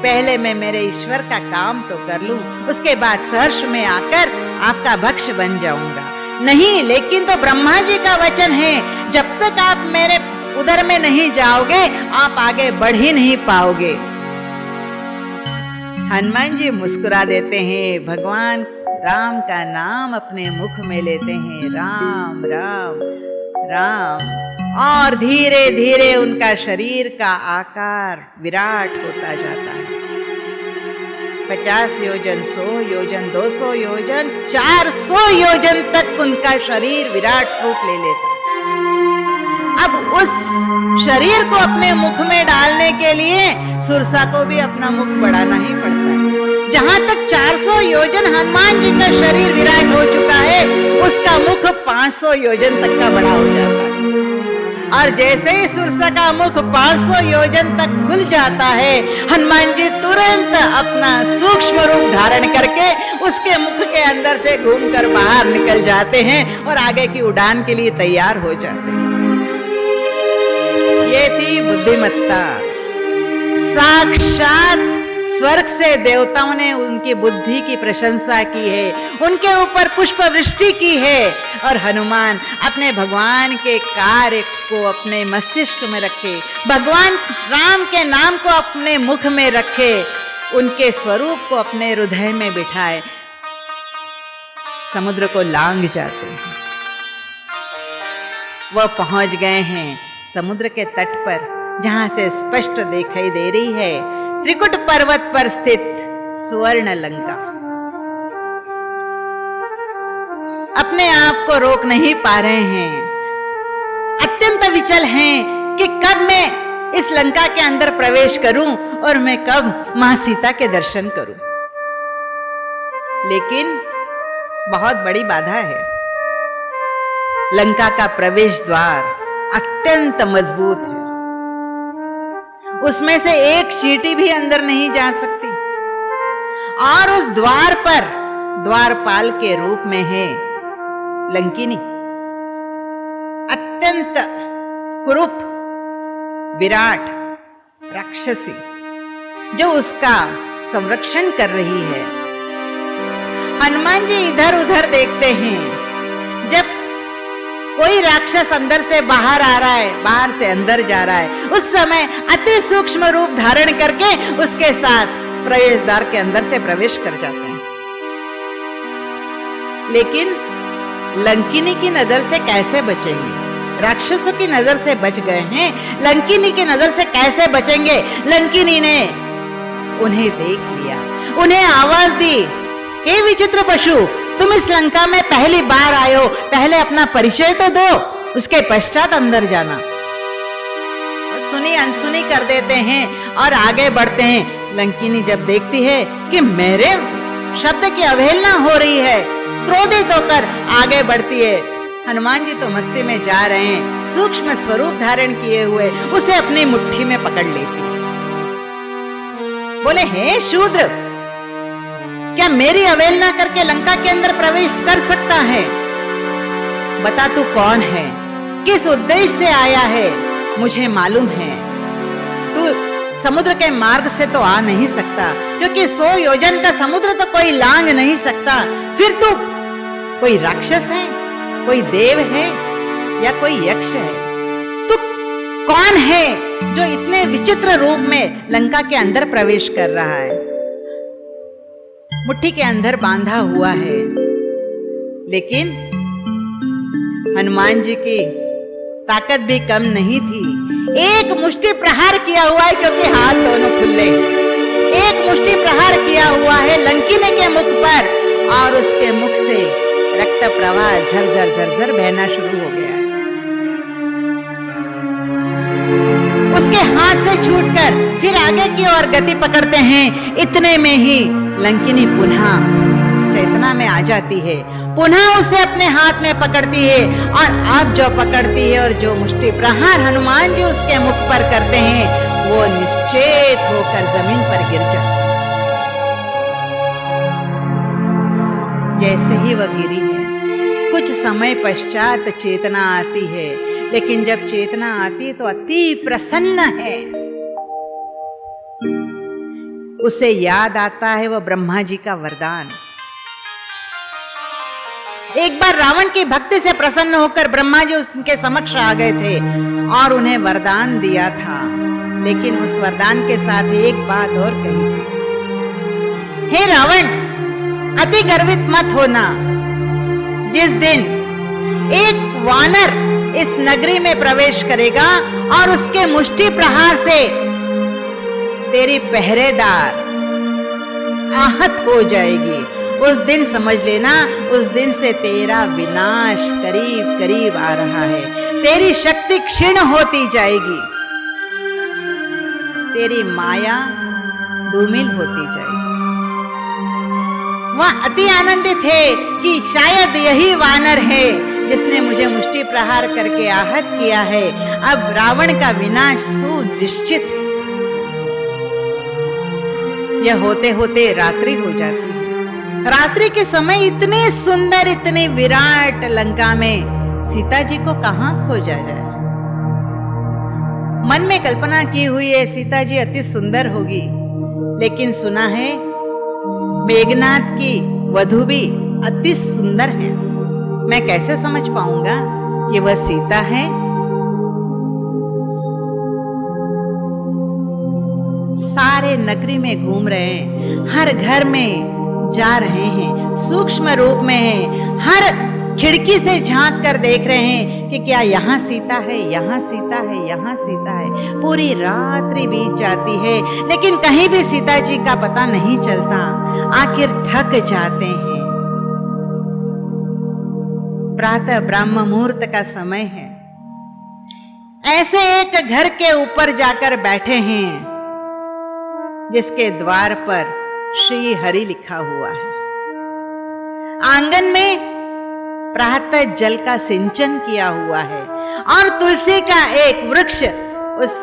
पहले मैं मेरे ईश्वर का काम तो कर लूं, उसके बाद सहर्ष में आकर आपका भक्ष्य बन जाऊंगा। नहीं, लेकिन तो ब्रह्मा जी का वचन है, जब तक आप मेरे उदर में नहीं जाओगे आप आगे बढ़ ही नहीं पाओगे। हनुमान जी मुस्कुरा देते हैं, भगवान राम का नाम अपने मुख में लेते हैं, राम राम राम, और धीरे धीरे उनका शरीर का आकार विराट होता जाता है। 50 योजन, 100 योजन, 200 योजन, 400 योजन तक उनका शरीर विराट रूप ले लेता है। अब उस शरीर को अपने मुख में डालने के लिए सुरसा को भी अपना मुख बढ़ाना ही पड़ता है। जहां तक 400 योजन हनुमान जी का शरीर विराट हो चुका है, उसका मुख 500 योजन तक का बड़ा हो जाता है। और जैसे ही सुरसा का मुख 500 योजन तक खुल जाता है, हनुमान जी तुरंत अपना सूक्ष्म रूप धारण करके उसके मुख के अंदर से घूमकर बाहर निकल जाते हैं और आगे की उड़ान के लिए तैयार हो जाते हैं। ये थी बुद्धिमत्ता। साक्षात स्वर्ग से देवताओं ने उनकी बुद्धि की प्रशंसा की है, उनके ऊपर पुष्प वृष्टि की है, और हनुमान अपने भगवान के कार्य को अपने मस्तिष्क में रखे, भगवान राम के नाम को अपने मुख में रखे, उनके स्वरूप को अपने हृदय में बिठाए, समुद्र को लांघ जाते हैं। वह पहुंच गए हैं समुद्र के तट पर, जहां से स्पष्ट दिखाई दे रही है त्रिकुट पर्वत पर स्थित स्वर्ण लंका। अपने आप को रोक नहीं पा रहे हैं, अत्यंत विचल हैं कि कब मैं इस लंका के अंदर प्रवेश करूं और मैं कब मां सीता के दर्शन करूं। लेकिन बहुत बड़ी बाधा है। लंका का प्रवेश द्वार अत्यंत मजबूत है, उसमें से एक चींटी भी अंदर नहीं जा सकती, और उस द्वार पर द्वारपाल के रूप में है लंकिनी, अत्यंत कुरूप विराट राक्षसी, जो उसका संरक्षण कर रही है। हनुमान जी इधर उधर देखते हैं। जब कोई राक्षस अंदर से बाहर आ रहा है, बाहर से अंदर जा रहा है, उस समय अति सूक्ष्म रूप धारण करके उसके साथ प्रवेश द्वार के अंदर से प्रवेश कर जाते हैं। लेकिन लंकिनी की नजर से कैसे बचेंगे? राक्षसों की नजर से बच गए हैं, लंकिनी की नजर से कैसे बचेंगे? लंकिनी ने उन्हें देख लिया, उन्हें आवाज दी, हे विचित्र पशु, तुम इस लंका में पहली बार आए हो, पहले अपना परिचय तो दो, उसके पश्चात अंदर जाना। सुनी अनसुनी कर देते हैं और आगे बढ़ते हैं। लंकिनी जब देखती है कि मेरे शब्द की अवहेलना हो रही है, क्रोधित होकर आगे बढ़ती है। हनुमान जी तो मस्ती में जा रहे हैं, सूक्ष्म स्वरूप धारण किए हुए उसे अपनी मुट्ठी में पकड़ लेती। बोले, हे शूद्र, क्या मेरी अवहेलना करके लंका के अंदर प्रवेश कर सकता है? बता तू कौन है, किस उद्देश्य से आया है? मुझे मालूम है तू समुद्र के मार्ग से तो आ नहीं सकता, क्योंकि 100 योजन का समुद्र तो कोई लांघ नहीं सकता। फिर तू कोई राक्षस है, कोई देव है या कोई यक्ष है? तू कौन है जो इतने विचित्र रूप में लंका के अंदर प्रवेश कर रहा है? मुट्ठी के अंदर बांधा हुआ है, लेकिन हनुमान जी की ताकत भी कम नहीं थी। एक मुष्टि प्रहार किया हुआ है, क्योंकि हाथ दोनों खुले, एक मुष्टि प्रहार किया हुआ है लंकिनी के मुख पर, और उसके मुख से रक्त प्रवाह झरझर झरझर बहना शुरू हो गया है। उसके हाथ से छूटकर फिर आगे की ओर गति पकड़ते हैं। इतने में ही लंकिनी पुनः चेतना में आ जाती है, पुनः उसे अपने हाथ में पकड़ती है, और अब जो पकड़ती है और जो मुष्टि प्रहार हनुमान जी उसके मुख पर करते हैं, वो निश्चेत होकर जमीन पर गिर जाती है। जैसे ही वह गिरी है, कुछ समय पश्चात चेतना आती है, लेकिन जब चेतना आती है तो अति प्रसन्न है। उसे याद आता है वो ब्रह्मा जी का वरदान। एक बार रावण की भक्ति से प्रसन्न होकर ब्रह्मा जी उनके समक्ष आ गए थे और उन्हें वरदान दिया था, लेकिन उस वरदान के साथ एक बात और कही थी, हे रावण, अति गर्वित मत होना। जिस दिन एक वानर इस नगरी में प्रवेश करेगा और उसके मुष्टि प्रहार से तेरी पहरेदार आहत हो जाएगी, उस दिन समझ लेना, उस दिन से तेरा विनाश करीब करीब आ रहा है। तेरी शक्ति क्षीण होती जाएगी, तेरी माया धूमिल होती जाएगी। वह अति आनंदित है कि शायद यही वानर है जिसने मुझे मुष्टि प्रहार करके आहत किया है। अब रावण का विनाश सुनिश्चित है। यह होते होते रात्रि हो जाती है। रात्रि के समय इतनी सुंदर, इतनी विराट लंका में सीता जी को कहां खोजा जाए? मन में कल्पना की हुई है सीता जी अति सुंदर होगी, लेकिन सुना है मेघनाथ की वधू भी अति सुंदर है। मैं कैसे समझ पाऊंगा कि वह सीता है? सारे नगरी में घूम रहे हैं, हर घर में जा रहे हैं, सूक्ष्म रूप में हैं, हर खिड़की से झांक कर देख रहे हैं कि क्या यहाँ सीता है, यहाँ सीता है, यहाँ सीता है। पूरी रात्रि बीत जाती है, लेकिन कहीं भी सीता जी का पता नहीं चलता। आखिर थक जाते हैं। प्रातः ब्रह्म मुहूर्त का समय है। ऐसे एक घर के ऊपर जाकर बैठे हैं जिसके द्वार पर श्री हरि लिखा हुआ है। आंगन में प्रातः जल का सिंचन किया हुआ है और तुलसी का एक वृक्ष उस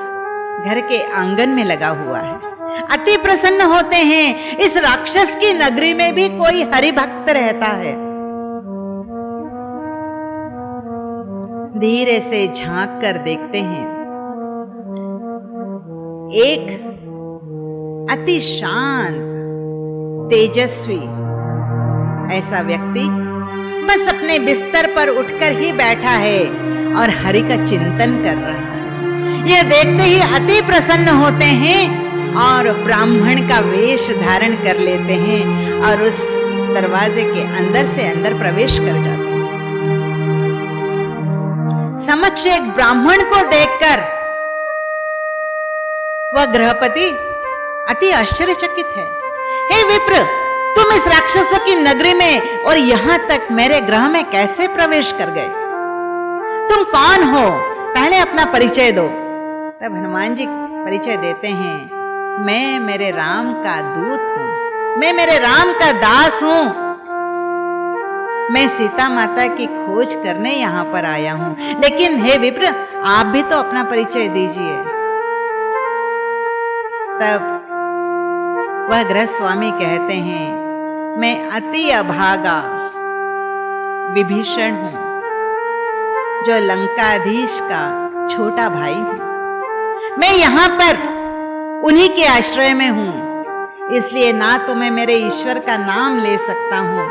घर के आंगन में लगा हुआ है। अति प्रसन्न होते हैं। इस राक्षस की नगरी में भी कोई हरि भक्त रहता है। धीरे से झांक कर देखते हैं, एक अति शांत, तेजस्वी ऐसा व्यक्ति बस अपने बिस्तर पर उठकर ही बैठा है और हरि का चिंतन कर रहा है। यह देखते ही अति प्रसन्न होते हैं और ब्राह्मण का वेश धारण कर लेते हैं और उस दरवाजे के अंदर से अंदर प्रवेश कर जाते हैं। समक्ष एक ब्राह्मण को देखकर वह गृहपति अति आश्चर्यचकित है। हे विप्र, तुम इस राक्षसों की नगरी में और यहां तक मेरे गृह में कैसे प्रवेश कर गए? तुम कौन हो? पहले अपना परिचय दो। तब हनुमान जी परिचय देते हैं, मैं मेरे राम का दूत हूं, मैं मेरे राम का दास हूं, मैं सीता माता की खोज करने यहां पर आया हूं। लेकिन हे विप्र, आप भी तो अपना परिचय दीजिए। तब वह गृहस्वामी कहते हैं, मैं अति अभागा विभीषण हूं, जो लंकाधीश का छोटा भाई हूं। मैं यहां पर उन्हीं के आश्रय में हूं, इसलिए ना तो मैं मेरे ईश्वर का नाम ले सकता हूं,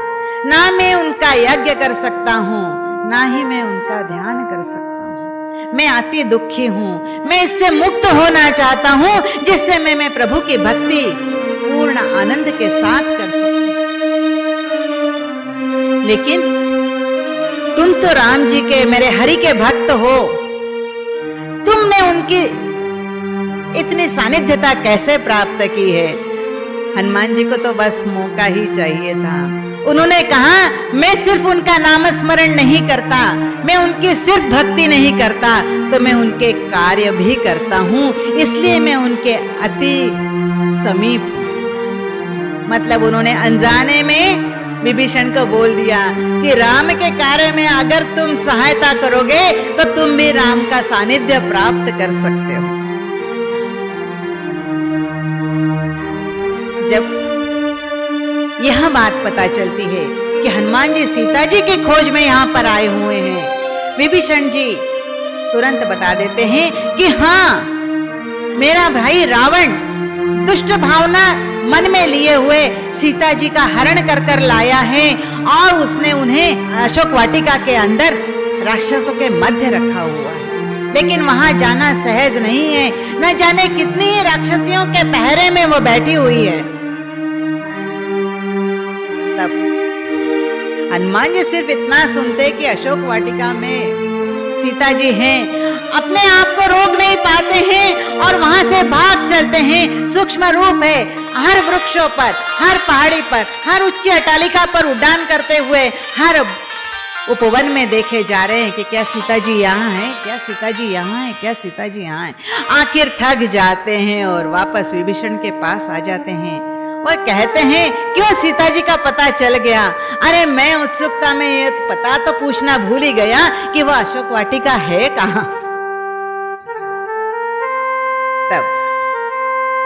ना मैं उनका यज्ञ कर सकता हूं, ना ही मैं उनका ध्यान कर सकता हूं। मैं अति दुखी हूं, मैं इससे मुक्त होना चाहता हूं, जिससे मैं प्रभु की भक्ति पूर्ण आनंद के साथ कर सकूं। लेकिन तुम तो राम जी के, मेरे हरि के भक्त हो, तुमने उनकी इतनी सानिध्यता कैसे प्राप्त की है? हनुमान जी को तो बस मौका ही चाहिए था। उन्होंने कहा, मैं सिर्फ उनका नामस्मरण नहीं करता, मैं उनकी सिर्फ भक्ति नहीं करता, तो मैं उनके कार्य भी करता हूं, इसलिए मैं उनके अति समीप हूं। मतलब उन्होंने अनजाने में विभीषण को बोल दिया कि राम के कार्य में अगर तुम सहायता करोगे तो तुम भी राम का सानिध्य प्राप्त कर सकते हो। जब यह बात पता चलती है कि हनुमान जी सीता जी की खोज में यहां पर आए हुए हैं, विभीषण जी तुरंत बता देते हैं कि हाँ, मेरा भाई रावण दुष्ट भावना मन में लिए हुए सीता जी का हरण कर कर लाया है और उसने उन्हें अशोक वाटिका के अंदर राक्षसों के मध्य रखा हुआ है। लेकिन वहां जाना सहज नहीं है, न जाने कितनी राक्षसियों के पहरे में वो बैठी हुई है। तब हनुमान जी सिर्फ इतना सुनते कि अशोक वाटिका में सीता जी हैं, अपने आप को रोक नहीं पाते हैं और वहां से भाग चलते हैं। सूक्ष्म रूप है, हर वृक्षों पर, हर पहाड़ी पर, हर उच्च अट्टालिका पर उड़ान करते हुए हर उपवन में देखे जा रहे हैं कि क्या सीता जी यहाँ है, क्या सीता जी यहाँ है, क्या सीता जी यहाँ है। आखिर थक जाते हैं और वापस विभीषण के पास आ जाते हैं। वह कहते हैं, क्यों सीता जी का पता चल गया? अरे मैं उत्सुकता में ये पता तो पूछना भूल ही गया कि वह अशोक वाटिका है कहां।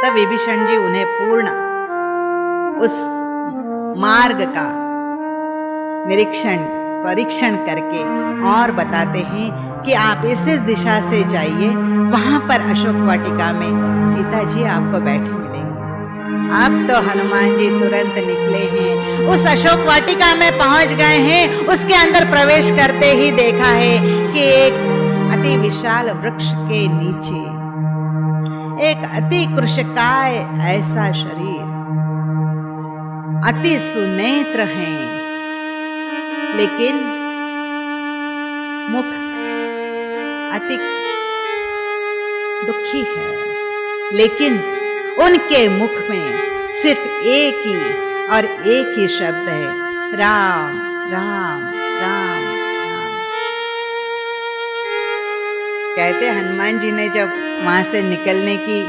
तब विभीषण जी उन्हें पूर्ण उस मार्ग का परीक्षण करके और बताते हैं कि आप इस दिशा से जाइए, वहां पर अशोक वाटिका में सीता जी आपको बैठी मिलेंगी। अब तो हनुमान जी तुरंत निकले हैं, उस अशोक वाटिका में पहुंच गए हैं। उसके अंदर प्रवेश करते ही देखा है कि एक अति विशाल वृक्ष के नीचे एक अति कृशकाय ऐसा शरीर, अति सुनेत्र है, लेकिन मुख अति दुखी है। लेकिन उनके मुख में सिर्फ एक ही और एक ही शब्द है, राम राम राम राम। कहते हनुमान जी ने जब वहां से निकलने की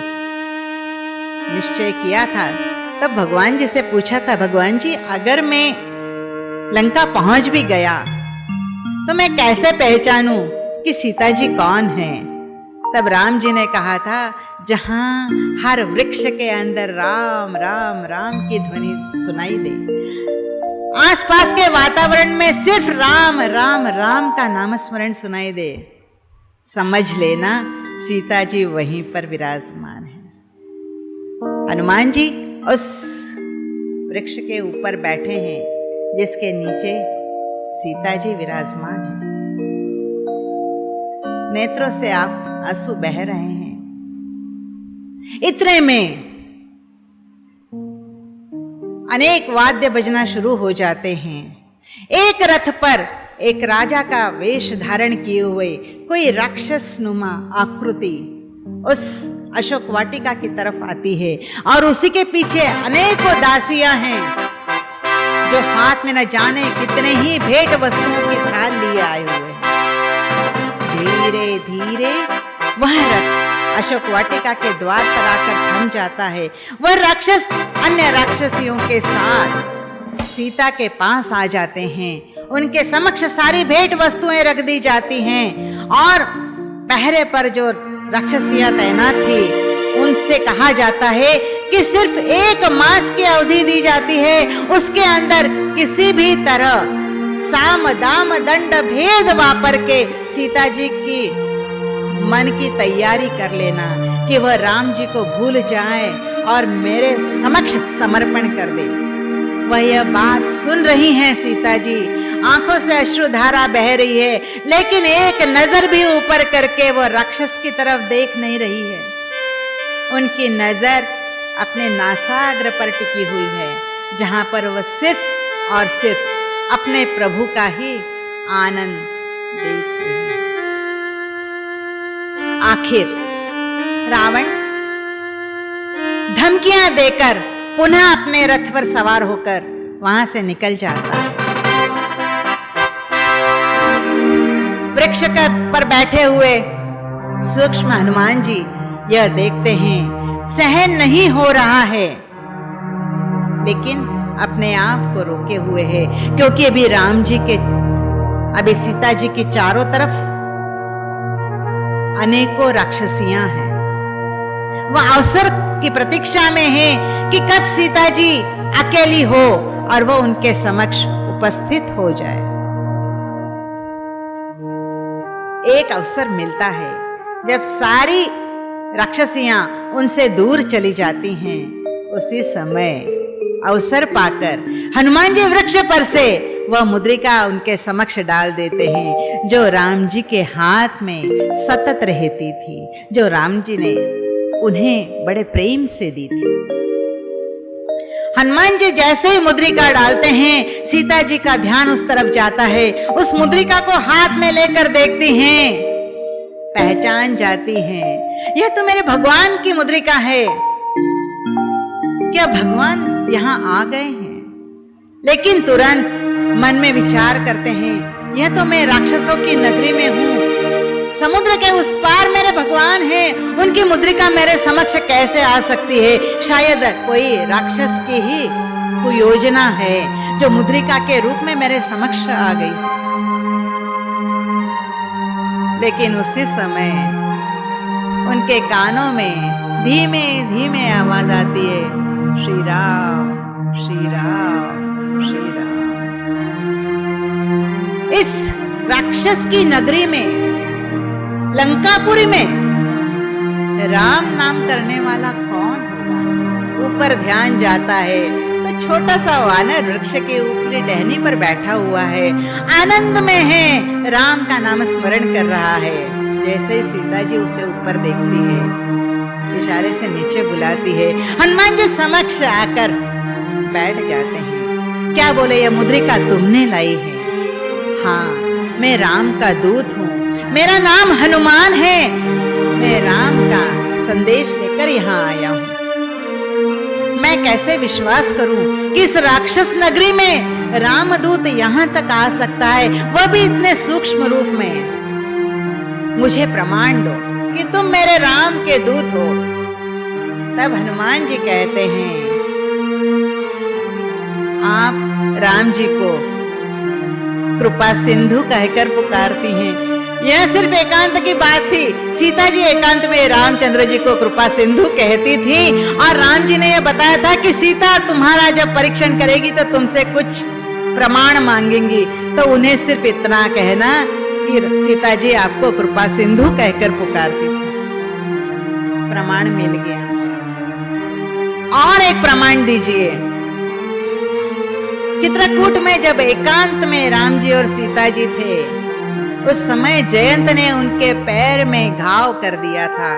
निश्चय किया था, तब भगवान जी से पूछा था, भगवान जी अगर मैं लंका पहुंच भी गया तो मैं कैसे पहचानूं कि सीता जी कौन है? तब राम जी ने कहा था, जहां हर वृक्ष के अंदर राम राम राम की ध्वनि सुनाई दे, आसपास के वातावरण में सिर्फ राम राम राम का नामस्मरण सुनाई दे, समझ लेना सीता जी वहीं पर विराजमान है। हनुमान जी उस वृक्ष के ऊपर बैठे हैं जिसके नीचे सीता जी विराजमान हैं। नेत्रों से आंसू बह रहे हैं। इतने में अनेक वाद्य बजना शुरू हो जाते हैं। एक रथ पर एक राजा का वेश धारण किए हुए कोई राक्षस नुमा आकृति उस अशोक वाटिका की तरफ आती है और उसी के पीछे अनेकों दासियां हैं जो हाथ में न जाने कितने ही भेंट वस्तुओं की थाल लिए आए हुए हैं। धीरे धीरे वह रथ अशोक वाटिका के द्वार पर आकर थम जाता है। वह राक्षस अन्य राक्षसियों के साथ सीता के पास आ जाते हैं। उनके समक्ष सारी भेंट वस्तुएं रख दी जाती हैं और पहरे पर जो राक्षसियां तैनात थी उनसे कहा जाता है कि सिर्फ 1 मास की अवधि दी जाती है। उसके अंदर किसी भी तरह साम दाम दंड भेद वापर के सीता जी की मन की तैयारी कर लेना कि वह राम जी को भूल जाए और मेरे समक्ष समर्पण कर दे। वह यह बात सुन रही हैं सीता जी, आंखों से अश्रुधारा बह रही है, लेकिन एक नजर भी ऊपर करके वह राक्षस की तरफ देख नहीं रही है। उनकी नजर अपने नासाग्र पर टिकी हुई है, जहां पर वह सिर्फ और सिर्फ अपने प्रभु का ही आनंद देख रही है। आखिर रावण धमकियां देकर पुनः अपने रथ पर सवार होकर वहां से निकल जाता है। वृक्ष पर बैठे हुए सूक्ष्म हनुमान जी यह देखते हैं, सहन नहीं हो रहा है, लेकिन अपने आप को रोके हुए है, क्योंकि अभी सीता जी की चारों तरफ अनेकों राक्षसियां हैं। वह अवसर की प्रतीक्षा में है कि कब सीता जी अकेली हो और वो उनके समक्ष उपस्थित हो जाए। एक अवसर मिलता है जब सारी राक्षसियां उनसे दूर चली जाती हैं। उसी समय अवसर पाकर हनुमान जी वृक्ष पर से वह मुद्रिका उनके समक्ष डाल देते हैं, जो राम जी के हाथ में सतत रहती थी, जो राम जी ने उन्हें बड़े प्रेम से दी थी। हनुमान जी जैसे ही मुद्रिका डालते हैं, सीता जी का ध्यान उस तरफ जाता है। उस मुद्रिका को हाथ में लेकर देखती हैं, पहचान जाती हैं, यह तो मेरे भगवान की मुद्रिका है। क्या भगवान यहां आ गए हैं? लेकिन तुरंत मन में विचार करते हैं, यह तो मैं राक्षसों की नगरी में हूं, समुद्र के उस पार मेरे भगवान हैं, उनकी मुद्रिका मेरे समक्ष कैसे आ सकती है? शायद कोई राक्षस की ही कोई योजना है जो मुद्रिका के रूप में मेरे समक्ष आ गई। लेकिन उसी समय उनके कानों में धीमे धीमे आवाज आती है, श्री राम श्री राम श्री राम। इस राक्षस की नगरी में, लंकापुरी में राम नाम करने वाला कौन होगा? ऊपर ध्यान जाता है तो छोटा सा वानर वृक्ष के ऊपरी टहनी पर बैठा हुआ है, आनंद में है, राम का नाम स्मरण कर रहा है। जैसे ही सीता जी उसे ऊपर देखती है, इशारे से नीचे बुलाती है, हनुमान जी समक्ष आकर बैठ जाते हैं। क्या बोले, यह मुद्रिका तुमने लाई है? हाँ, मैं राम का दूत हूँ, मेरा नाम हनुमान है, मैं राम का संदेश लेकर यहाँ आया हूँ। मैं कैसे विश्वास करूं कि इस राक्षस नगरी में रामदूत यहाँ तक आ सकता है, वह भी इतने सूक्ष्म रूप में। मुझे प्रमाण दो कि तुम मेरे राम के दूत हो। तब हनुमान जी कहते हैं, आप राम जी को कृपा सिंधु कहकर पुकारती हैं। यह सिर्फ एकांत की बात थी। सीता जी एकांत में रामचंद्र जी को कृपा सिंधु कहती थी, और राम जी ने यह बताया था कि सीता तुम्हारा जब परीक्षण करेगी तो तुमसे कुछ प्रमाण मांगेंगी, तो उन्हें सिर्फ इतना कहना कि सीता जी आपको कृपा सिंधु कहकर पुकारती थी। प्रमाण मिल गया। और एक प्रमाण दीजिए। चित्रकूट में जब एकांत में राम जी और सीता जी थे, उस समय जयंत ने उनके पैर में घाव कर दिया था,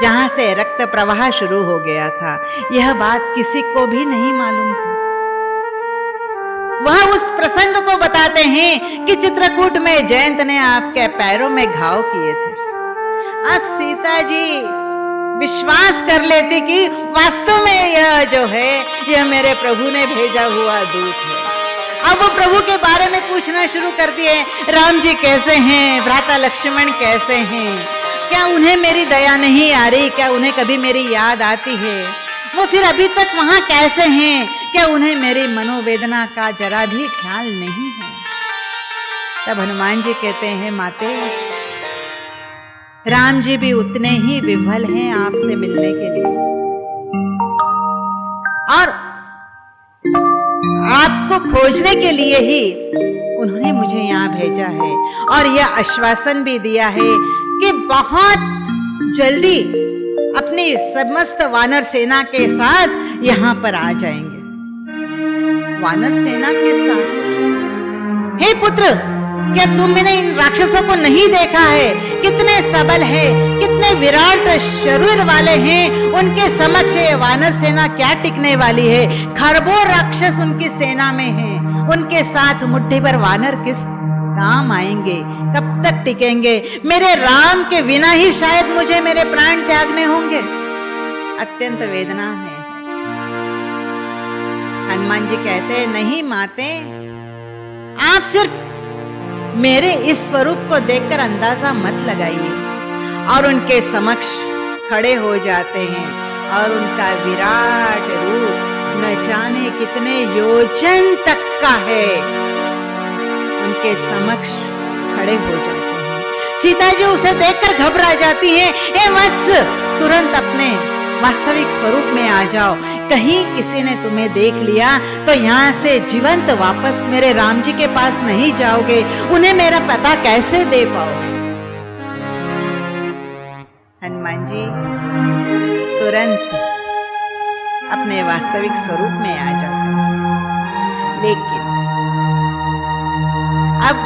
जहां से रक्त प्रवाह शुरू हो गया था। यह बात किसी को भी नहीं मालूम थी। वह उस प्रसंग को बताते हैं कि चित्रकूट में जयंत ने आपके पैरों में घाव किए थे। अब सीता जी विश्वास कर लेती कि वास्तव में यह जो है, यह मेरे प्रभु ने भेजा हुआ दूत है। अब वो प्रभु के बारे में पूछना शुरू कर दिए, राम जी कैसे हैं, भ्राता लक्ष्मण कैसे हैं, क्या उन्हें मेरी दया नहीं आ रही, क्या उन्हें कभी मेरी याद आती है, वो फिर अभी तक वहां कैसे हैं, क्या उन्हें मेरी मनोवेदना का जरा भी ख्याल नहीं है। तब हनुमान जी कहते हैं, माते राम जी भी उतने ही विह्वल हैं आपसे मिलने के लिए, और आपको खोजने के लिए ही उन्होंने मुझे यहाँ भेजा है, और यह आश्वासन भी दिया है कि बहुत जल्दी अपनी समस्त वानर सेना के साथ यहाँ पर आ जाएंगे। वानर सेना के साथ? हे पुत्र, क्या तुमने इन राक्षसों को नहीं देखा है? कितने सबल है, कितने विराट शरीर वाले हैं, उनके समक्ष ये वानर सेना क्या टिकने वाली है। खरबों राक्षस उनकी सेना में हैं, उनके साथ मुट्ठी भर वानर किस काम आएंगे, कब तक टिकेंगे? मेरे राम के बिना ही शायद मुझे मेरे प्राण त्यागने होंगे। अत्यंत वेदना है। हनुमान जी कहते हैं, नहीं माते, आप सिर्फ मेरे इस स्वरूप को देखकर अंदाजा मत लगाइए। और उनके समक्ष खड़े हो जाते हैं, और उनका विराट रूप न जाने कितने योजन तक का है, उनके समक्ष खड़े हो जाते हैं। सीता जी उसे देखकर घबरा जाती हैं, ए वत्स, तुरंत अपने वास्तविक स्वरूप में आ जाओ, कहीं किसी ने तुम्हें देख लिया तो यहाँ से जीवंत वापस मेरे राम जी के पास नहीं जाओगे, उन्हें मेरा पता कैसे दे पाओगे। हनुमान जी तुरंत अपने वास्तविक स्वरूप में आ जाते हैं। लेकिन अब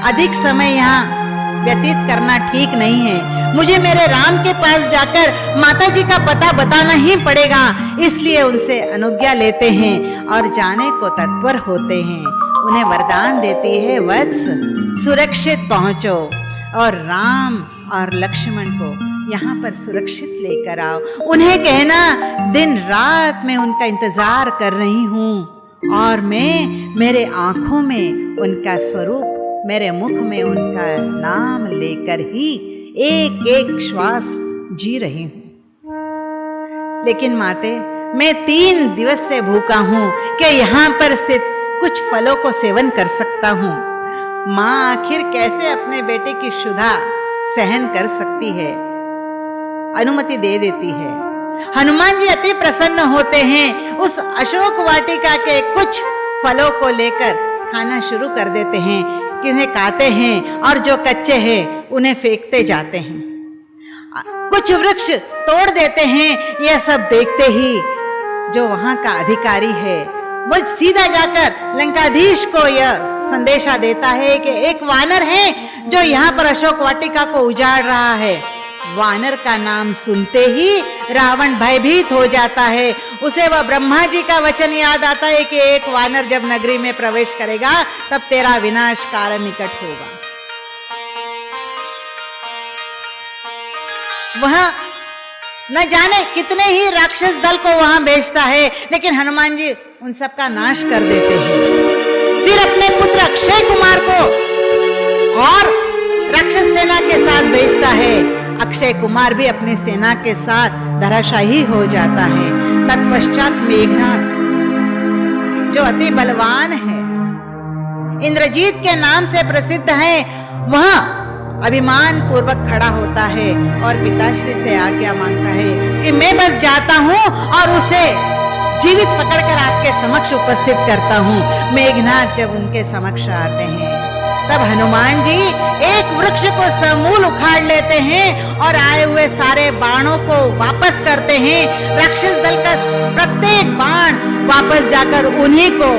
अधिक समय यहाँ व्यतीत करना ठीक नहीं है। मुझे मेरे राम के पास जाकर माता जी का पता बताना ही पड़ेगा। इसलिए उनसे अनुज्ञा लेते हैं और जाने को तत्पर होते हैं। उन्हें वरदान देती है, वत्स सुरक्षित पहुंचो और राम और लक्ष्मण को यहाँ पर सुरक्षित लेकर आओ। उन्हें कहना, दिन रात मैं उनका इंतजार कर रही हूँ और मैं मेरे आंखों में उनका स्वरूप, मेरे मुख में उनका नाम लेकर ही एक एक श्वास जी रही हूं। लेकिन माते, मैं 3 दिवस से भूखा हूं, क्या यहाँ पर स्थित कुछ फलों को सेवन कर सकता हूं? माँ आखिर कैसे अपने बेटे की क्षुधा सहन कर सकती है? अनुमति दे देती है। हनुमान जी अति प्रसन्न होते हैं, उस अशोक वाटिका के कुछ फलों को लेकर खाना शुरू कर देते हैं। किन्हें काटते हैं और जो कच्चे हैं उन्हें फेंकते जाते हैं। कुछ वृक्ष तोड़ देते हैं। यह सब देखते ही जो वहां का अधिकारी है वो सीधा जाकर लंकाधीश को यह संदेशा देता है कि एक वानर है जो यहाँ पर अशोक वाटिका को उजाड़ रहा है। वानर का नाम सुनते ही रावण भयभीत हो जाता है। उसे वह ब्रह्मा जी का वचन याद आता है कि एक वानर जब नगरी में प्रवेश करेगा तब तेरा विनाश काल निकट होगा। वह न जाने कितने ही राक्षस दल को वहां भेजता है, लेकिन हनुमान जी उन सब का नाश कर देते हैं। फिर अपने पुत्र अक्षय कुमार को और राक्षस सेना के साथ भेजता है। अक्षय कुमार भी अपनी सेना के साथ धराशायी हो जाता है। तत्पश्चात मेघनाथ जो अति बलवान है, इंद्रजीत के नाम से प्रसिद्ध है, वह अभिमान पूर्वक खड़ा होता है और पिताश्री से आज्ञा मांगता है कि मैं बस जाता हूं और उसे जीवित पकड़कर आपके समक्ष उपस्थित करता हूं। मेघनाथ जब उनके समक्ष आते हैं तब हनुमान जी एक वृक्ष को समूल उखाड़ लेते हैं और आए हुए सारे बाणों को वापस करते हैं। राक्षस दल का प्रत्येक बाण वापस जाकर उन्हीं को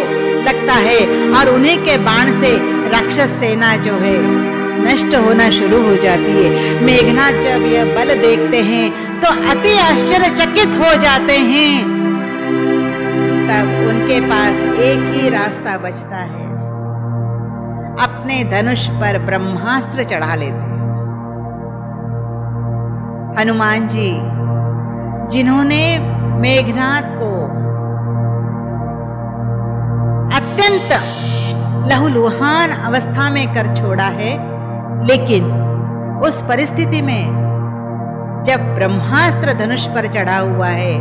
लगता है और उन्हीं के बाण से राक्षस सेना जो है नष्ट होना शुरू हो जाती है। मेघनाथ जब यह बल देखते हैं तो अति आश्चर्यचकित हो जाते हैं। तब उनके पास एक ही रास्ता बचता है, अपने धनुष पर ब्रह्मास्त्र चढ़ा लेते हैं। हनुमान जी जिन्होंने मेघनाथ को अत्यंत लहूलुहान अवस्था में कर छोड़ा है, लेकिन उस परिस्थिति में जब ब्रह्मास्त्र धनुष पर चढ़ा हुआ है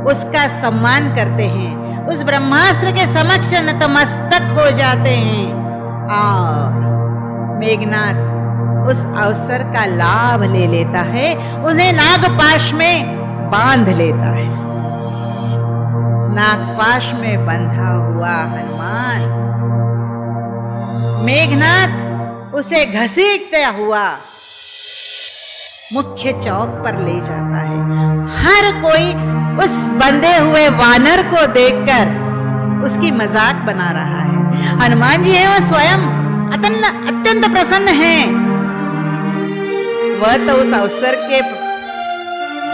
उसका सम्मान करते हैं, उस ब्रह्मास्त्र के समक्ष नतमस्तक हो जाते हैं और मेघनाथ उस अवसर का लाभ ले लेता है, उन्हें नागपाश में बांध लेता है। नागपाश में बंधा हुआ हनुमान मेघनाथ उसे घसीटता हुआ मुख्य चौक पर ले जाता है। हर कोई उस बंधे हुए वानर को देखकर उसकी मजाक बना रहा है। हनुमान जी है वह स्वयं अत्यंत प्रसन्न हैं। वह तो उस अवसर के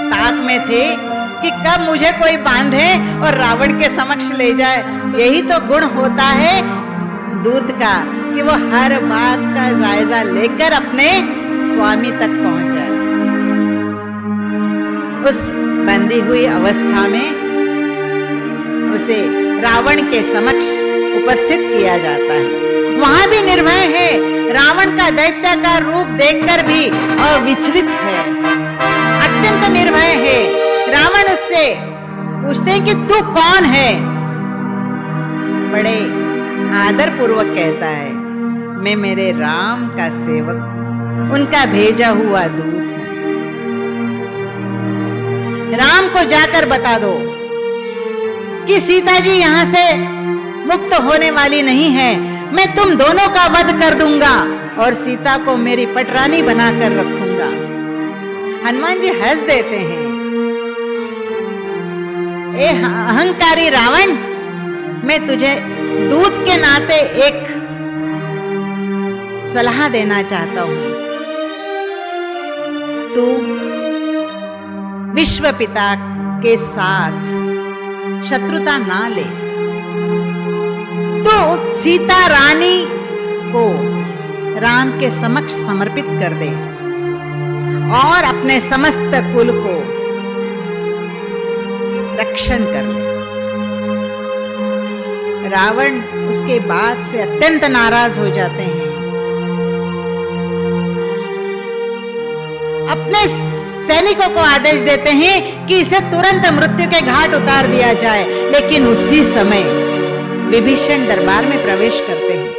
ताक में थे कि कब मुझे कोई बांधे और रावण के समक्ष ले जाए। यही तो गुण होता है दूत का कि वो हर बात का जायजा लेकर अपने स्वामी तक पहुंच जाए। उस बंधी हुई अवस्था में उसे रावण के समक्ष उपस्थित किया जाता है। वहां भी निर्भय है, रावण का दैत्य का रूप देखकर भी अविचलित है, अत्यंत निर्भय है। रावण उससे पूछते हैं कि तू कौन है? बड़े आदर पूर्वक कहता है, मैं मेरे राम का सेवक हूं, उनका भेजा हुआ दूत हूं। राम को जाकर बता दो कि सीता जी यहां से मुक्त होने वाली नहीं है, मैं तुम दोनों का वध कर दूंगा और सीता को मेरी पटरानी बनाकर रखूंगा। हनुमान जी हंस देते हैं, ए अहंकारी रावण, मैं तुझे दूत के नाते एक सलाह देना चाहता हूं। तू विश्व पिता के साथ शत्रुता ना ले, तो सीता रानी को राम के समक्ष समर्पित कर दे और अपने समस्त कुल को रक्षण कर ले। रावण उसके बाद से अत्यंत नाराज हो जाते हैं, अपने सैनिकों को आदेश देते हैं कि इसे तुरंत मृत्यु के घाट उतार दिया जाए। लेकिन उसी समय विभीषण दरबार में प्रवेश करते हैं।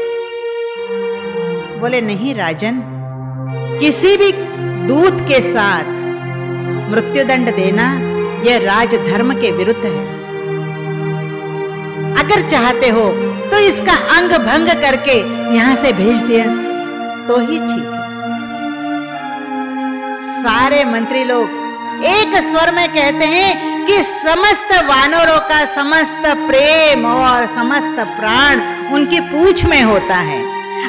बोले, नहीं राजन, किसी भी दूत के साथ मृत्युदंड देना यह राजधर्म के विरुद्ध है। अगर चाहते हो तो इसका अंग भंग करके यहां से भेज दिया तो ही ठीक है। सारे मंत्री लोग एक स्वर में कहते हैं कि समस्त वानरों का समस्त प्रेम और समस्त प्राण उनकी पूंछ में होता है।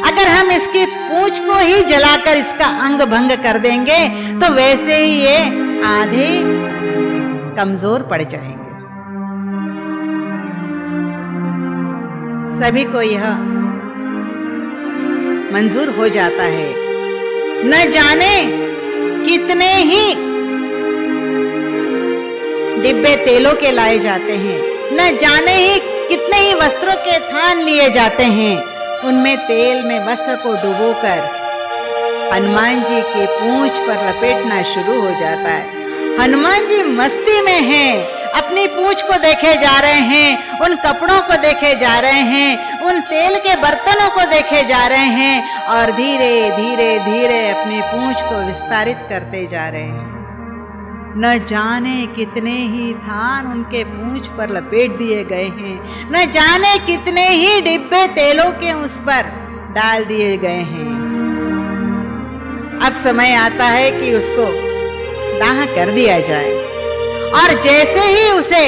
अगर हम इसकी पूंछ को ही जलाकर इसका अंग भंग कर देंगे तो वैसे ही ये आधे कमजोर पड़ जाएंगे। सभी को यह मंजूर हो जाता है। न जाने कितने ही डिब्बे तेलों के लाए जाते हैं, न जाने ही कितने ही वस्त्रों के थान लिए जाते हैं। उनमें तेल में वस्त्र को डुबोकर हनुमान जी की पूंछ पर लपेटना शुरू हो जाता है। हनुमान जी मस्ती में हैं, अपनी पूंछ को देखे जा रहे हैं, उन कपड़ों को देखे जा रहे हैं, उन तेल के बर्तनों को देखे जा रहे हैं और धीरे धीरे धीरे अपनी पूंछ को विस्तारित करते जा रहे हैं। न जाने कितने ही थान उनके पूंछ पर लपेट दिए गए हैं, न जाने कितने ही डिब्बे तेलों के उस पर डाल दिए गए हैं। अब समय आता है कि उसको दाह कर दिया जाए। और जैसे ही उसे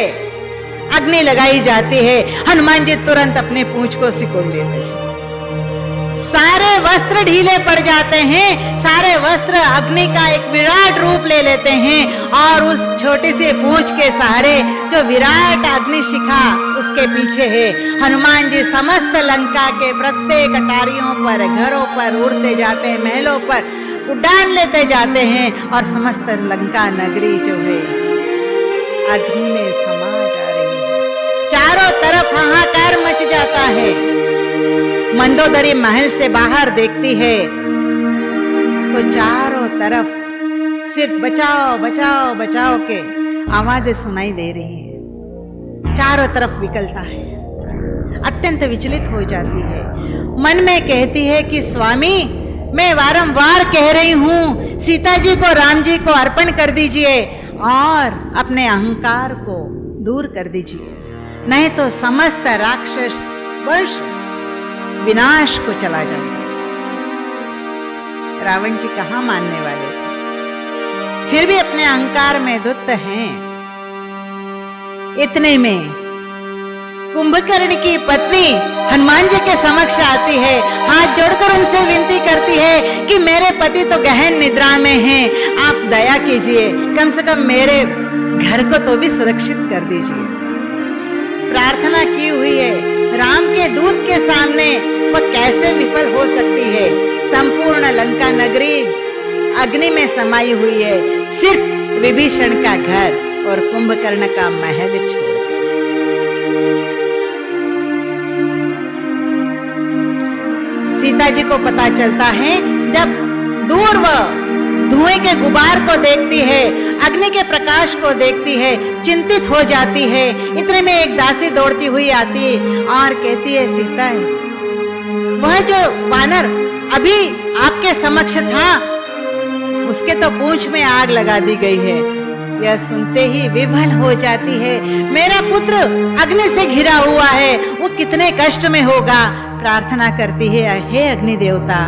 अग्नि लगाई जाती है, हनुमान जी तुरंत अपने पूंछ को सिकोड़ लेते हैं। सारे वस्त्र ढीले पड़ जाते हैं, सारे वस्त्र अग्नि का एक विराट रूप ले लेते हैं और उस छोटे से पूंछ के सहारे जो विराट अग्नि शिखा उसके पीछे है, हनुमान जी समस्त लंका के प्रत्येक अटारियों पर, घरों पर उड़ते जाते हैं, महलों पर उड़ान लेते जाते हैं और समस्त लंका नगरी जो है अग्नि में समा जा रही है। चारों तरफ हाहाकार मच जाता है। मंदोदरी महल से बाहर देखती है तो चारों तरफ सिर्फ बचाओ बचाओ बचाओ के आवाजें सुनाई दे रही है। चारों तरफ विकलता है, अत्यंत विचलित हो जाती है। मन में कहती है कि स्वामी, मैं वारंवार कह रही हूं सीता जी को राम जी को अर्पण कर दीजिए और अपने अहंकार को दूर कर दीजिए, नहीं तो समस्त राक्षस वंश विनाश को चला जाएगा। रावण जी कहां मानने वाले थे, फिर भी अपने अहंकार में धुत हैं। इतने में कुंभकर्ण की पत्नी हनुमान जी के समक्ष आती है, हाथ जोड़कर उनसे विनती करती है कि मेरे पति तो गहन निद्रा में हैं, आप दया कीजिए, कम से कम मेरे घर को तो भी सुरक्षित कर दीजिए। प्रार्थना की हुई है, राम के दूत के सामने वह कैसे विफल हो सकती है। संपूर्ण लंका नगरी अग्नि में समाई हुई है, सिर्फ विभीषण का घर और कुंभकर्ण का महल छोड़कर। सीता जी को पता चलता है जब दूर वह धुएं के गुबार को देखती है, अग्नि के प्रकाश को देखती है, चिंतित हो जाती है। इतने में एक दासी दौड़ती हुई आती है और कहती है, सीता है वह जो वानर अभी आपके समक्ष था उसके तो पूंछ में आग लगा दी गई है। यह सुनते ही विभल हो जाती है, मेरा पुत्र अग्नि से घिरा हुआ है, वो कितने कष्ट में होगा। प्रार्थना करती है, हे अग्नि देवता,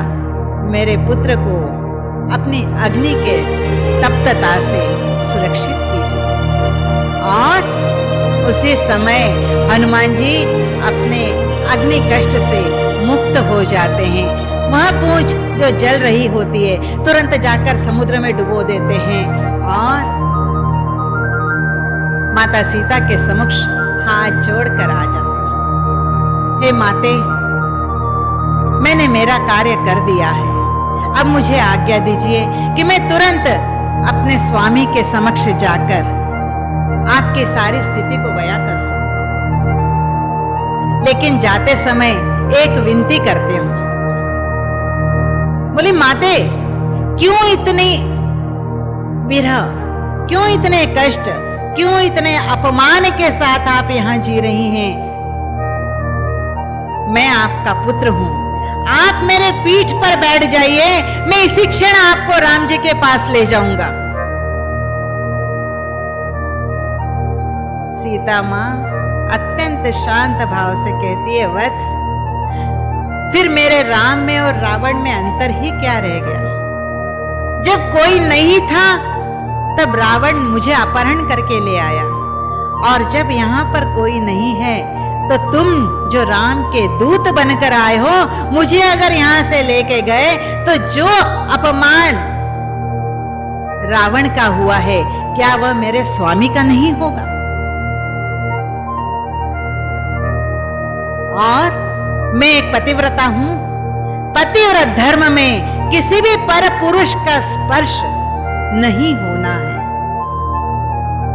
मेरे पुत्र को अपनी अग्नि के तप्तता से सुरक्षित कीजिए। और उसी समय हनुमान जी अपने अग्नि कष्ट से मुक्त हो जाते हैं। वह पूंछ जो जल रही होती है तुरंत जाकर समुद्र में डुबो देते हैं और माता सीता के समक्ष हाथ जोड़कर आ जाते हैं। हे माते, मैंने मेरा कार्य कर दिया है, अब मुझे आज्ञा दीजिए कि मैं तुरंत अपने स्वामी के समक्ष जाकर आपकी सारी स्थिति को बयां कर सकूं। लेकिन जाते समय एक विनती करते हूं। बोली, माते, क्यों इतनी विरह, क्यों इतने कष्ट, क्यों इतने अपमान के साथ आप यहां जी रही हैं? मैं आपका पुत्र हूं, आप मेरे पीठ पर बैठ जाइए, मैं इसी क्षण आपको राम जी के पास ले जाऊंगा। सीता मां अत्यंत शांत भाव से कहती है, वत्स, फिर मेरे राम में और रावण में अंतर ही क्या रह गया? जब कोई नहीं था तब रावण मुझे अपहरण करके ले आया, और जब यहां पर कोई नहीं है तो तुम जो राम के दूत बनकर आए हो, मुझे अगर यहां से लेके गए तो जो अपमान रावण का हुआ है, क्या वह मेरे स्वामी का नहीं होगा? और मैं एक पतिव्रता हूं, पतिव्रत धर्म में किसी भी पर पुरुष का स्पर्श नहीं होना है।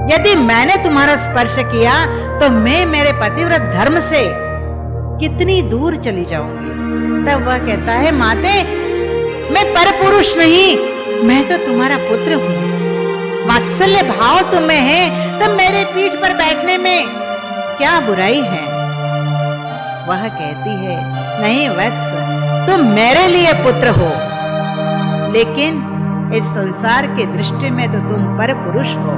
यदि मैंने तुम्हारा स्पर्श किया तो मैं मेरे पतिव्रत धर्म से कितनी दूर चली जाऊंगी। तब वह कहता है, माते, मैं पर पुरुष नहीं, मैं तो तुम्हारा पुत्र हूं, वात्सल्य भाव तुम्हें है, तब मेरे पीठ पर बैठने में क्या बुराई है? वह कहती है, नहीं वत्स, तुम मेरे लिए पुत्र हो, लेकिन इस संसार के दृष्टि में तो तुम पर पुरुष हो,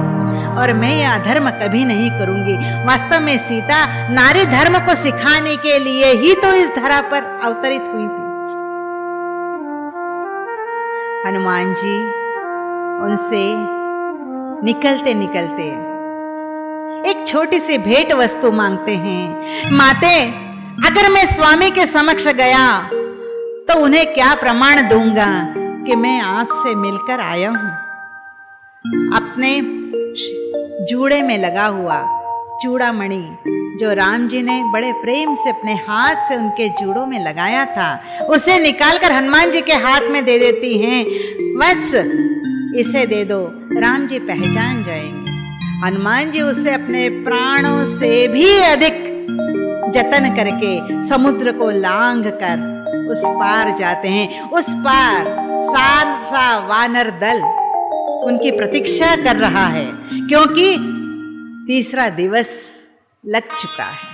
और मैं यह अधर्म कभी नहीं करूंगी। वास्तव में सीता नारी धर्म को सिखाने के लिए ही तो इस धरा पर अवतरित हुई थी। हनुमान जी उनसे निकलते निकलते एक छोटी सी भेंट वस्तु मांगते हैं। माते, अगर मैं स्वामी के समक्ष गया तो उन्हें क्या प्रमाण दूंगा कि मैं आपसे मिलकर आया हूं? अपने जूड़े में लगा हुआ चूड़ामणि जो राम जी ने बड़े प्रेम से अपने हाथ से उनके जूड़ों में लगाया था, उसे निकालकर हनुमान जी के हाथ में दे देती हैं। बस इसे दे दो, राम जी पहचान जाएंगे। हनुमान जी उसे अपने प्राणों से भी अधिक जतन करके समुद्र को लांघ कर उस पार जाते हैं। उस पार सारा वानर दल उनकी प्रतीक्षा कर रहा है, क्योंकि तीसरा दिवस लग चुका है।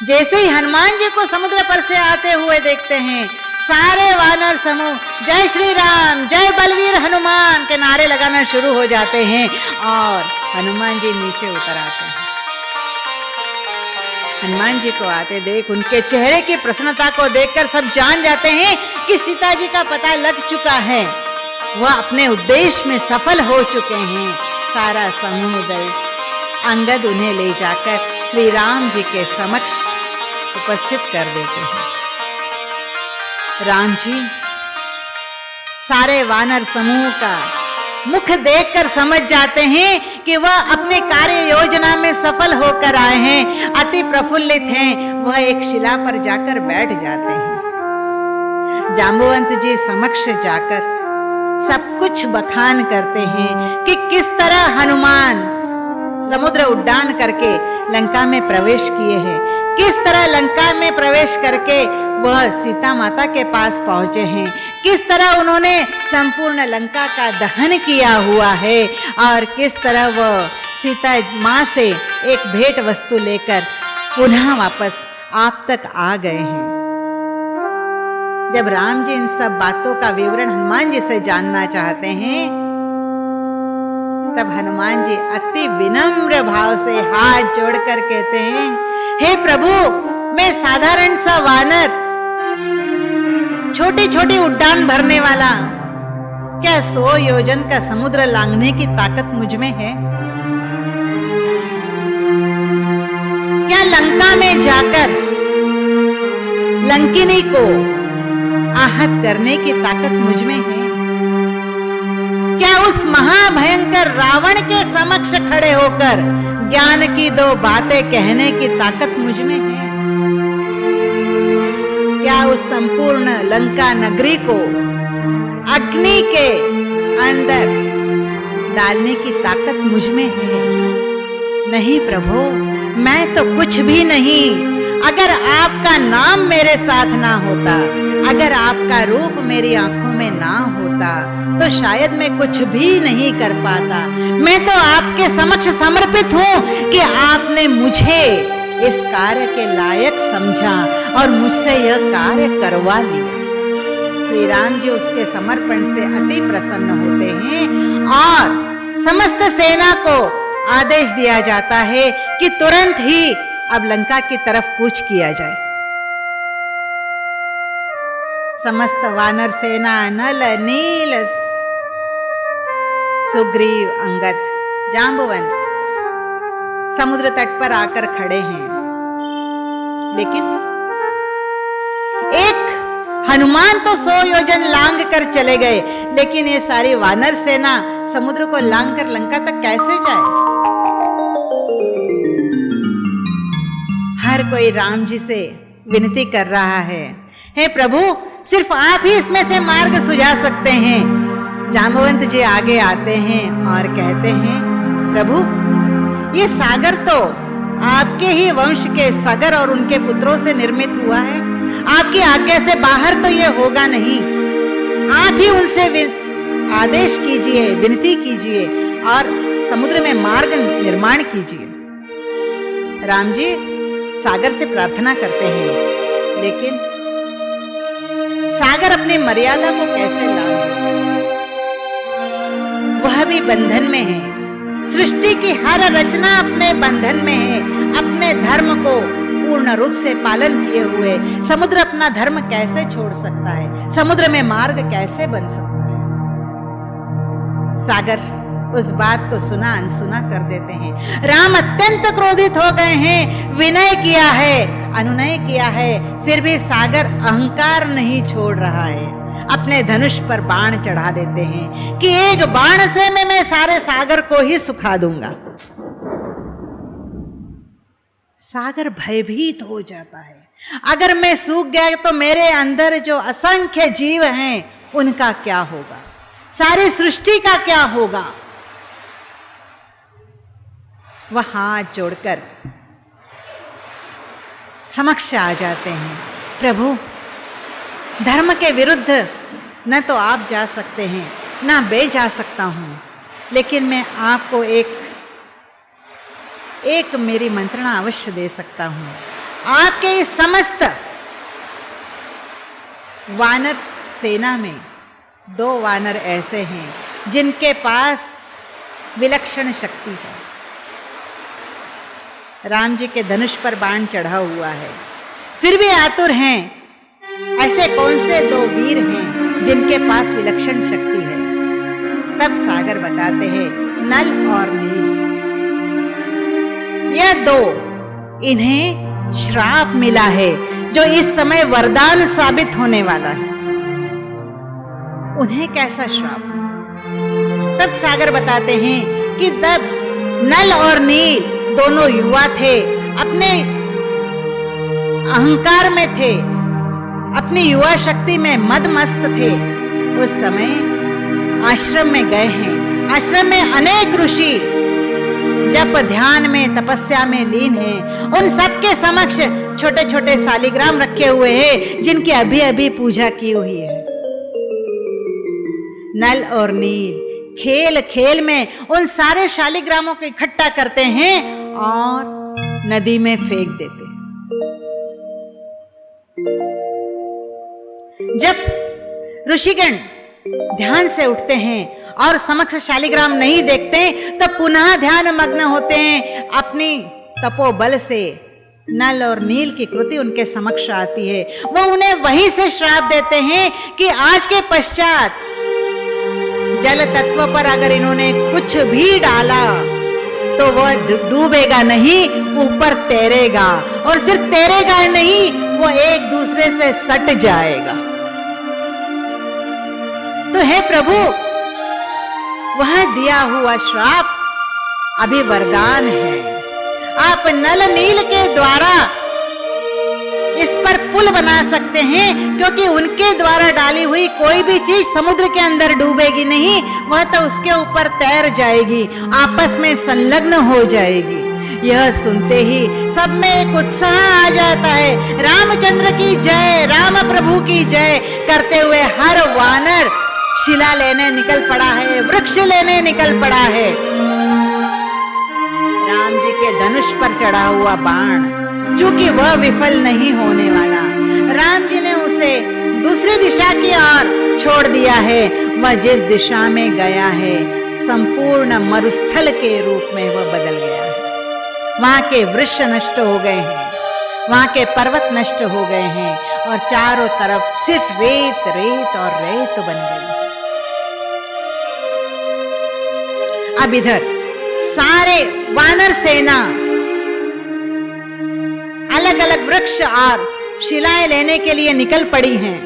जैसे ही हनुमान जी को समुद्र पर से आते हुए देखते हैं, सारे वानर समूह जय श्री राम, जय बलवीर हनुमान के नारे लगाना शुरू हो जाते हैं और हनुमान जी नीचे उतर आते हैं। हनुमान जी को आते देख उनके चेहरे की प्रसन्नता को देखकर सब जान जाते हैं कि सीता जी का पता लग चुका है, वह अपने उद्देश्य में सफल हो चुके हैं। सारा समूह दल अंगद उन्हें ले जाकर श्री राम जी के समक्ष उपस्थित कर देते हैं। राम जी सारे वानर समूह का मुख देखकर समझ जाते हैं कि वह अपने कार्य योजना में सफल होकर आए हैं, अति प्रफुल्लित हैं। वह एक शिला पर जाकर बैठ जाते हैं। जांबुवंत जी समक्ष जाकर सब कुछ बखान करते हैं कि किस तरह हनुमान समुद्र उड्डान करके लंका में प्रवेश किए हैं, किस तरह लंका में प्रवेश करके वह सीता माता के पास पहुंचे हैं, किस तरह उन्होंने संपूर्ण लंका का दहन किया हुआ है और किस तरह वह सीता मां से एक भेंट वस्तु लेकर पुनः वापस आप तक आ गए हैं। जब राम जी इन सब बातों का विवरण हनुमान जी से जानना चाहते हैं, तब हनुमान जी अति विनम्र भाव से हाथ जोड़कर कहते हैं, हे प्रभु, मैं साधारण सा वानर, छोटी छोटी उड्डान भरने वाला, क्या 100 योजन का समुद्र लांघने की ताकत मुझ में है? क्या लंका में जाकर लंकिनी को आहत करने की ताकत मुझ में है? क्या उस महाभयंकर रावण के समक्ष खड़े होकर ज्ञान की 2 बातें कहने की ताकत मुझ में है? क्या उस संपूर्ण लंका नगरी को अग्नि के अंदर डालने की ताकत मुझ में है? नहीं प्रभु, मैं तो कुछ भी नहीं। अगर आपका नाम मेरे साथ ना होता, अगर आपका रूप मेरी आंखों में ना होता, तो शायद मैं कुछ भी नहीं कर पाता। मैं तो आपके समक्ष समर्पित हूं कि आपने मुझे इस कार्य के लायक समझा और मुझसे यह कार्य करवा लिया। श्री राम जी उसके समर्पण से अति प्रसन्न होते हैं और समस्त सेना को आदेश दिया जाता है कि तुरंत ही अब लंका की तरफ कूच किया जाए। समस्त वानर सेना नल नील सुग्रीव अंगद जांबुवंत समुद्र तट पर आकर खड़े हैं, लेकिन एक हनुमान तो 100 योजन लांघ कर चले गए, लेकिन ये सारी वानर सेना समुद्र को लांघ कर लंका तक कैसे जाए? हर कोई राम जी से विनती कर रहा है, हे प्रभु, सिर्फ आप ही इसमें से मार्ग सुझा सकते हैं। जांबुवंत जी आगे आते हैं और कहते हैं, प्रभु, ये सागर तो आपके ही वंश के सगर और उनके पुत्रों से निर्मित हुआ है। आपकी आज्ञा से बाहर तो ये होगा नहीं। आप ही उनसे आदेश कीजिए, विनती कीजिए और समुद्र में मार्ग निर्माण कीजिए। राम जी सागर से प्रार्थना करते हैं, लेकिन सागर अपनी मर्यादा को कैसे लाए? वह भी बंधन में है। सृष्टि की हर रचना अपने बंधन में है। अपने धर्म को पूर्ण रूप से पालन किए हुए समुद्र अपना धर्म कैसे छोड़ सकता है? समुद्र में मार्ग कैसे बन सकता है? सागर उस बात को सुना अनसुना कर देते हैं। राम अत्यंत क्रोधित हो गए हैं, विनय किया है, अनुनय किया है, फिर भी सागर अहंकार नहीं छोड़ रहा है। अपने धनुष पर बाण चढ़ा देते हैं कि एक बाण से मैं सारे सागर को ही सुखा दूंगा। सागर भयभीत हो जाता है, अगर मैं सूख गया तो मेरे अंदर जो असंख्य जीव हैं उनका क्या होगा, सारी सृष्टि का क्या होगा। वह हाथ जोड़कर समक्ष आ जाते हैं। प्रभु, धर्म के विरुद्ध न तो आप जा सकते हैं ना मैं जा सकता हूं, लेकिन मैं आपको एक मेरी मंत्रणा अवश्य दे सकता हूं। आपके इस समस्त वानर सेना में 2 वानर ऐसे हैं जिनके पास विलक्षण शक्ति है। राम जी के धनुष पर बाण चढ़ा हुआ है, फिर भी आतुर हैं। ऐसे कौन से 2 वीर हैं जिनके पास विलक्षण शक्ति है? तब सागर बताते हैं, नल और नील। यह 2 इन्हें श्राप मिला है जो इस समय वरदान साबित होने वाला है। उन्हें कैसा श्राप? तब सागर बताते हैं कि तब नल और नील दोनों युवा थे, अपने अहंकार में थे, अपनी युवा शक्ति में मदमस्त थे। उस समय आश्रम में गए हैं। आश्रम में अनेक ऋषि जप ध्यान में तपस्या में लीन हैं। उन सबके समक्ष छोटे छोटे शालिग्राम रखे हुए हैं जिनकी अभी अभी पूजा की हुई है। नल और नील खेल खेल में उन सारे शालिग्रामों को इकट्ठा करते हैं और नदी में फेंक देते हैं। जब ऋषिगण ध्यान से उठते हैं और समक्ष शालिग्राम नहीं देखते तो पुनः ध्यान मग्न होते हैं। अपनी तपोबल से नल और नील की कृति उनके समक्ष आती है। वह उन्हें वहीं से श्राप देते हैं कि आज के पश्चात जल तत्व पर अगर इन्होंने कुछ भी डाला तो वह डूबेगा नहीं, ऊपर तैरेगा, और सिर्फ तैरेगा नहीं, वो एक दूसरे से सट जाएगा। तो हे प्रभु, वह दिया हुआ श्राप अभी वरदान है। आप नल नील के द्वारा इस पर पुल बना सकते हैं, क्योंकि उनके द्वारा डाली हुई कोई भी चीज समुद्र के अंदर डूबेगी नहीं, वह तो उसके ऊपर तैर जाएगी, आपस में संलग्न हो जाएगी। यह सुनते ही सब में एक उत्साह आ जाता है। रामचंद्र की जय, राम प्रभु की जय करते हुए हर वानर शिला लेने निकल पड़ा है, वृक्ष लेने निकल पड़ा है। राम जी के धनुष पर चढ़ा हुआ बाण चूंकि वह विफल नहीं होने वाला, राम जी ने उसे दूसरी दिशा की ओर छोड़ दिया है। वह जिस दिशा में गया है संपूर्ण मरुस्थल के रूप में वह बदल गया है। वहां के वृक्ष नष्ट हो गए हैं, वहां के पर्वत नष्ट हो गए हैं और चारों तरफ सिर्फ रेत रेत और रेत बन गई। अब इधर सारे वानर सेना अलग अलग वृक्ष और शिलाएं लेने के लिए निकल पड़ी हैं।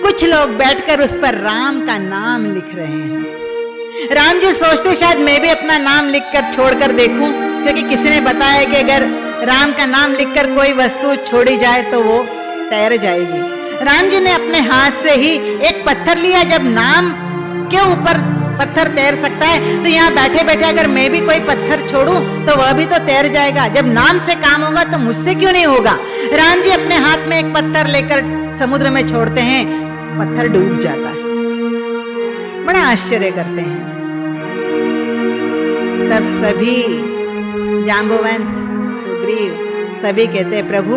कुछ लोग बैठकर उस पर राम का नाम लिख रहे हैं। राम जी सोचते शायद मैं भी अपना नाम लिखकर छोड़कर देखूं, क्योंकि किसी ने बताया कि अगर राम का नाम लिखकर कोई वस्तु छोड़ी जाए तो वो तैर जाएगी। राम जी ने अपने हाथ से ही एक पत्थर लिया। जब नाम के ऊपर पत्थर तैर सकता है तो यहाँ बैठे बैठे अगर मैं भी कोई पत्थर छोड़ूं तो वह भी तो तैर जाएगा। जब नाम से काम होगा तो मुझसे क्यों नहीं होगा। राम जी अपने हाथ में एक पत्थर लेकर समुद्र में छोड़ते हैं, पत्थर डूब जाता है। बड़ा आश्चर्य करते हैं। तब सभी जांबुवंत, सुग्रीव सभी कहते हैं, प्रभु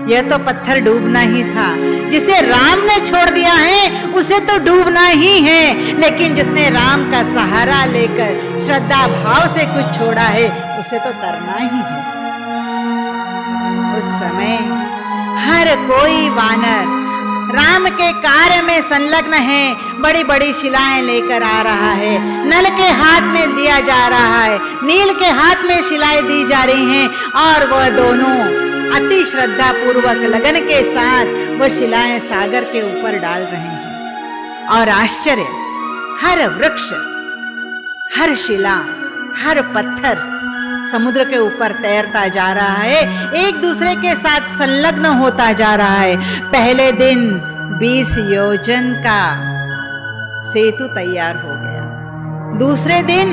यह तो पत्थर डूबना ही था। जिसे राम ने छोड़ दिया है उसे तो डूबना ही है, लेकिन जिसने राम का सहारा लेकर श्रद्धा भाव से कुछ छोड़ा है उसे तो तरना ही है। उस समय हर कोई वानर राम के कार्य में संलग्न है। बड़ी बड़ी शिलाएं लेकर आ रहा है। नल के हाथ में दिया जा रहा है, नील के हाथ में शिलाएं दी जा रही हैं और वह दोनों अति श्रद्धा पूर्वक लगन के साथ वह शिलाएं सागर के ऊपर डाल रहे हैं। और आश्चर्य, हर वृक्ष, हर शिला, हर पत्थर समुद्र के ऊपर तैरता जा रहा है, एक दूसरे के साथ संलग्न होता जा रहा है। पहले दिन 20 योजन का सेतु तैयार हो गया, दूसरे दिन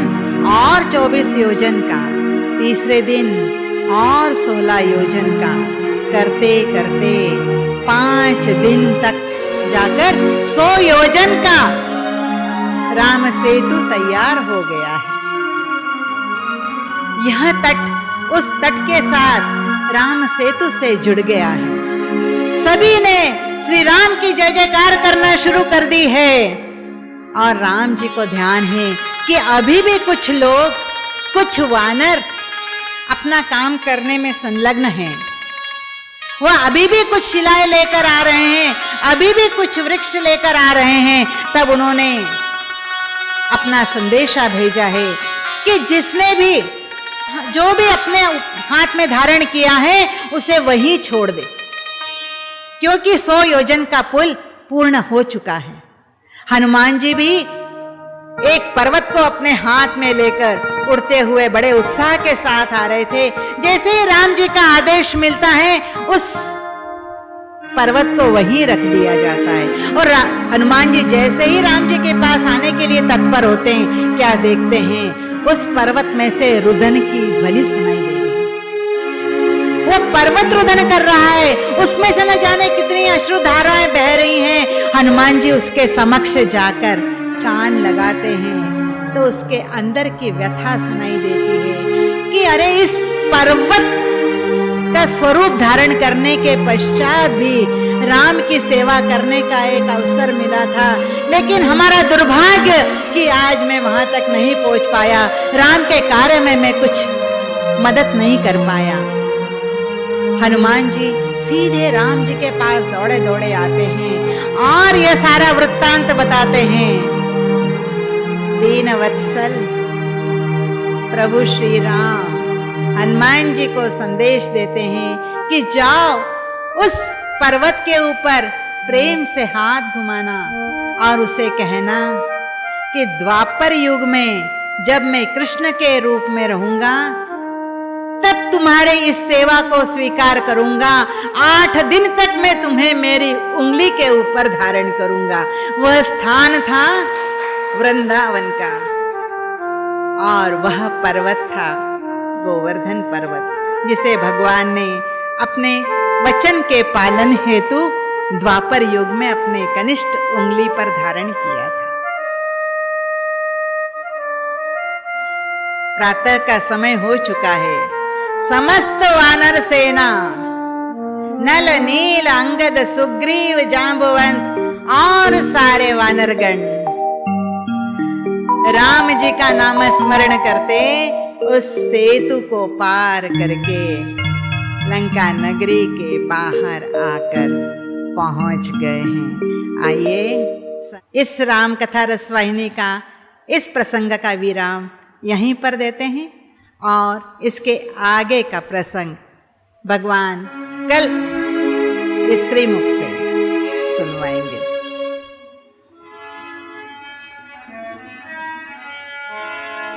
और 24 योजन का, तीसरे दिन और 16 योजन का, करते करते 5 दिन तक जाकर 100 योजन का राम सेतु तैयार हो गया है। यह तट उस तट के साथ राम सेतु से जुड़ गया है। सभी ने श्री राम की जय जयकार करना शुरू कर दी है। और राम जी को ध्यान है कि अभी भी कुछ लोग, कुछ वानर अपना काम करने में संलग्न हैं। वह अभी भी कुछ शिलाएं लेकर आ रहे हैं, अभी भी कुछ वृक्ष लेकर आ रहे हैं। तब उन्होंने अपना संदेशा भेजा है कि जिसने भी, जो भी अपने हाथ में धारण किया है उसे वहीं छोड़ दे, क्योंकि 100 योजन का पुल पूर्ण हो चुका है। हनुमान जी भी एक पर्वत को अपने हाथ में लेकर उड़ते हुए बड़े उत्साह के साथ आ रहे थे। जैसे ही राम जी का आदेश मिलता है उस पर्वत को वहीं रख दिया जाता है। और हनुमान जी जैसे ही राम जी के पास आने के लिए तत्पर होते हैं, क्या देखते हैं, उस पर्वत में से रुदन की ध्वनि सुनाई दे रही है। वो पर्वत रुदन कर रहा है, उसमें से न जाने कितनी अश्रुधाराएं बह रही हैं। हनुमान जी उसके समक्ष जाकर कान लगाते हैं तो उसके अंदर की व्यथा सुनाई देती है कि अरे, इस पर्वत का स्वरूप धारण करने के पश्चात भी राम की सेवा करने का एक अवसर मिला था, लेकिन हमारा दुर्भाग्य कि आज मैं वहां तक नहीं पहुंच पाया, राम के कार्य में मैं कुछ मदद नहीं कर पाया। हनुमान जी सीधे राम जी के पास दौड़े दौड़े आते हैं और यह सारा वृत्तांत बताते हैं। दीन वत्सल प्रभु श्री राम हनुमान जी को संदेश देते हैं कि जाओ उस पर्वत के ऊपर प्रेम से हाथ घुमाना और उसे कहना कि द्वापर युग में जब मैं कृष्ण के रूप में रहूंगा तब तुम्हारे इस सेवा को स्वीकार करूंगा। 8 दिन तक मैं तुम्हें मेरी उंगली के ऊपर धारण करूंगा। वह स्थान था वृंदावन का और वह पर्वत था गोवर्धन पर्वत, जिसे भगवान ने अपने वचन के पालन हेतु द्वापर युग में अपने कनिष्ठ उंगली पर धारण किया था। प्रातः का समय हो चुका है। समस्त वानर सेना, नल नील अंगद सुग्रीव जांबवंत और सारे वानरगण राम जी का नाम स्मरण करते उस सेतु को पार करके लंका नगरी के बाहर आकर पहुंच गए हैं। आइए इस राम कथा रसवाहिनी का इस प्रसंग का विराम यहीं पर देते हैं और इसके आगे का प्रसंग भगवान कल इस श्रीमुख से सुनवाएंगे।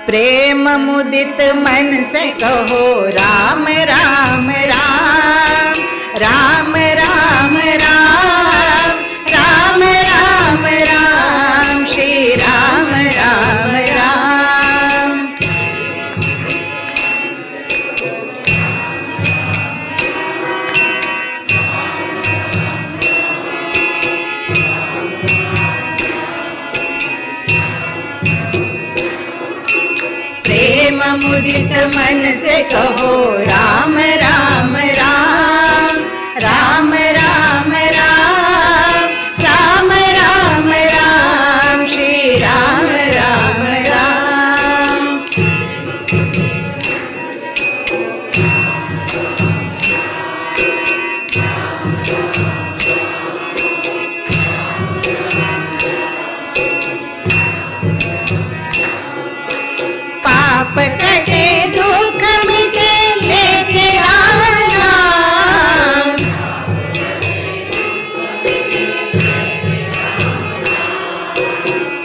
प्रेम मुदित मन से कहो राम राम राम, राम राम राम, राम राम राम, श्री राम राम राम। प्रेम मुदित मन से कहो राम राम राम, राम राम राम, राम राम राम, श्री राम राम राम।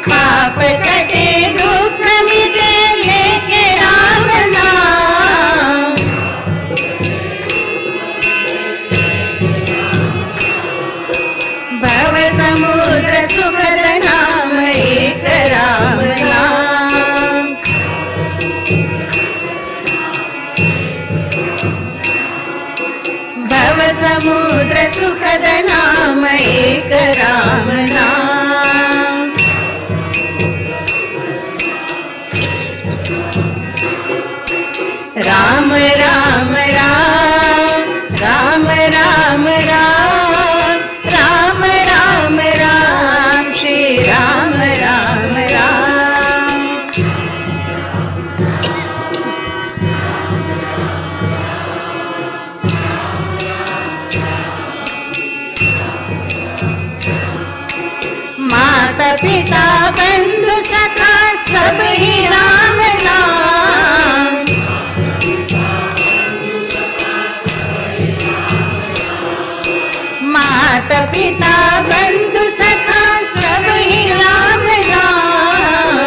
पाप कटे दुख मिटे लेके राम नाम। भव समुद्र सुखद नाम एक राम नाम। भव समुद्र सुखद नाम एक राम नाम। राम राम राम राम राम राम राम राम राम श्री राम राम राम। माता पिता बंधु सखा सब ही राम नाम। माता पिता बंधु सखा सब ही राम नाम।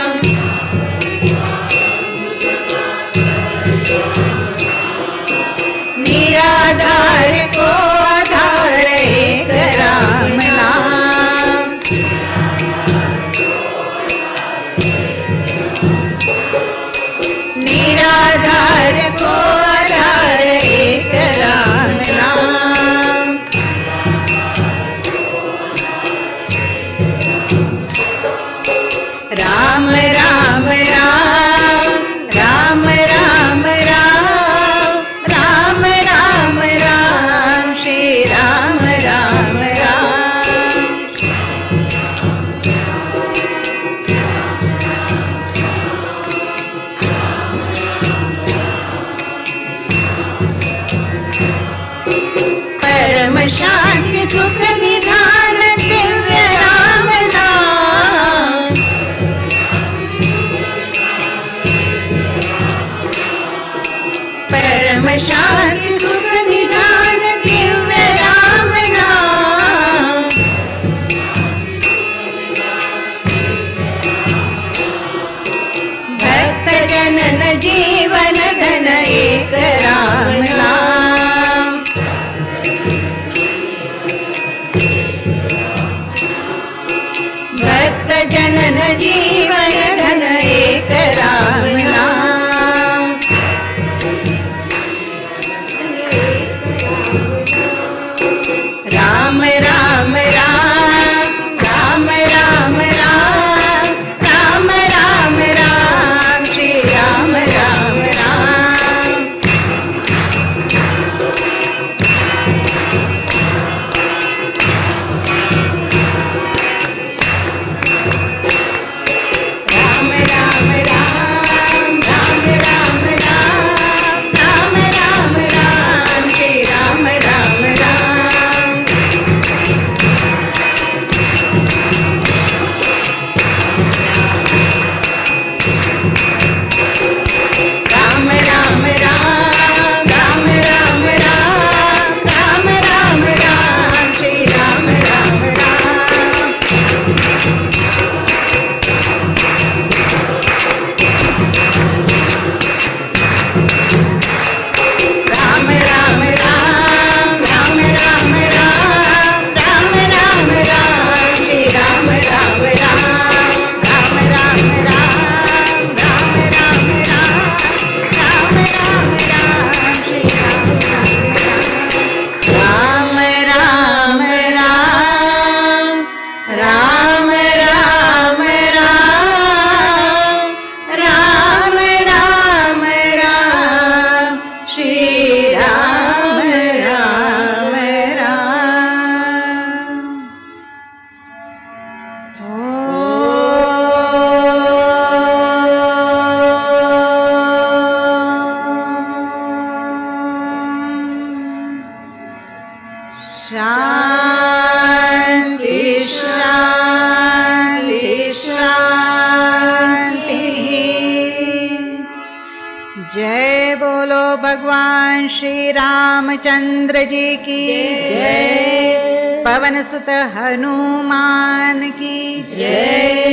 निराधार को आधार एक राम नाम। निराधार को आधार एक राम नाम। राम राम राम राम राम राम राम राम राम श्री राम राम राम। परम शांति सुख निधान दिव्य राम नाम। परम शांति सुख निधान दिव्य राम नाम। भक्त जनन जीवन धन एक राम नाम। भक्त जनन जीवन धन एक राम नाम। राम राम राम राम राम राम राम राम राम श्री राम राम राम। राम राम राम राम राम राम राम राम राम श्री राम राम राम। राम राम राम राम राम राम राम राम राम श्री राम राम राम। राम राम राम राम राम राम राम राम राम श्री राम राम राम। राम राम राम राम राम राम राम राम श्री राम राम राम। राम राम राम राम राम राम श्री राम राम राम। शांति शांति शांति। जय बोलो भगवान श्री रामचंद्र जी की जय। पवन सुत हनुमान की जय।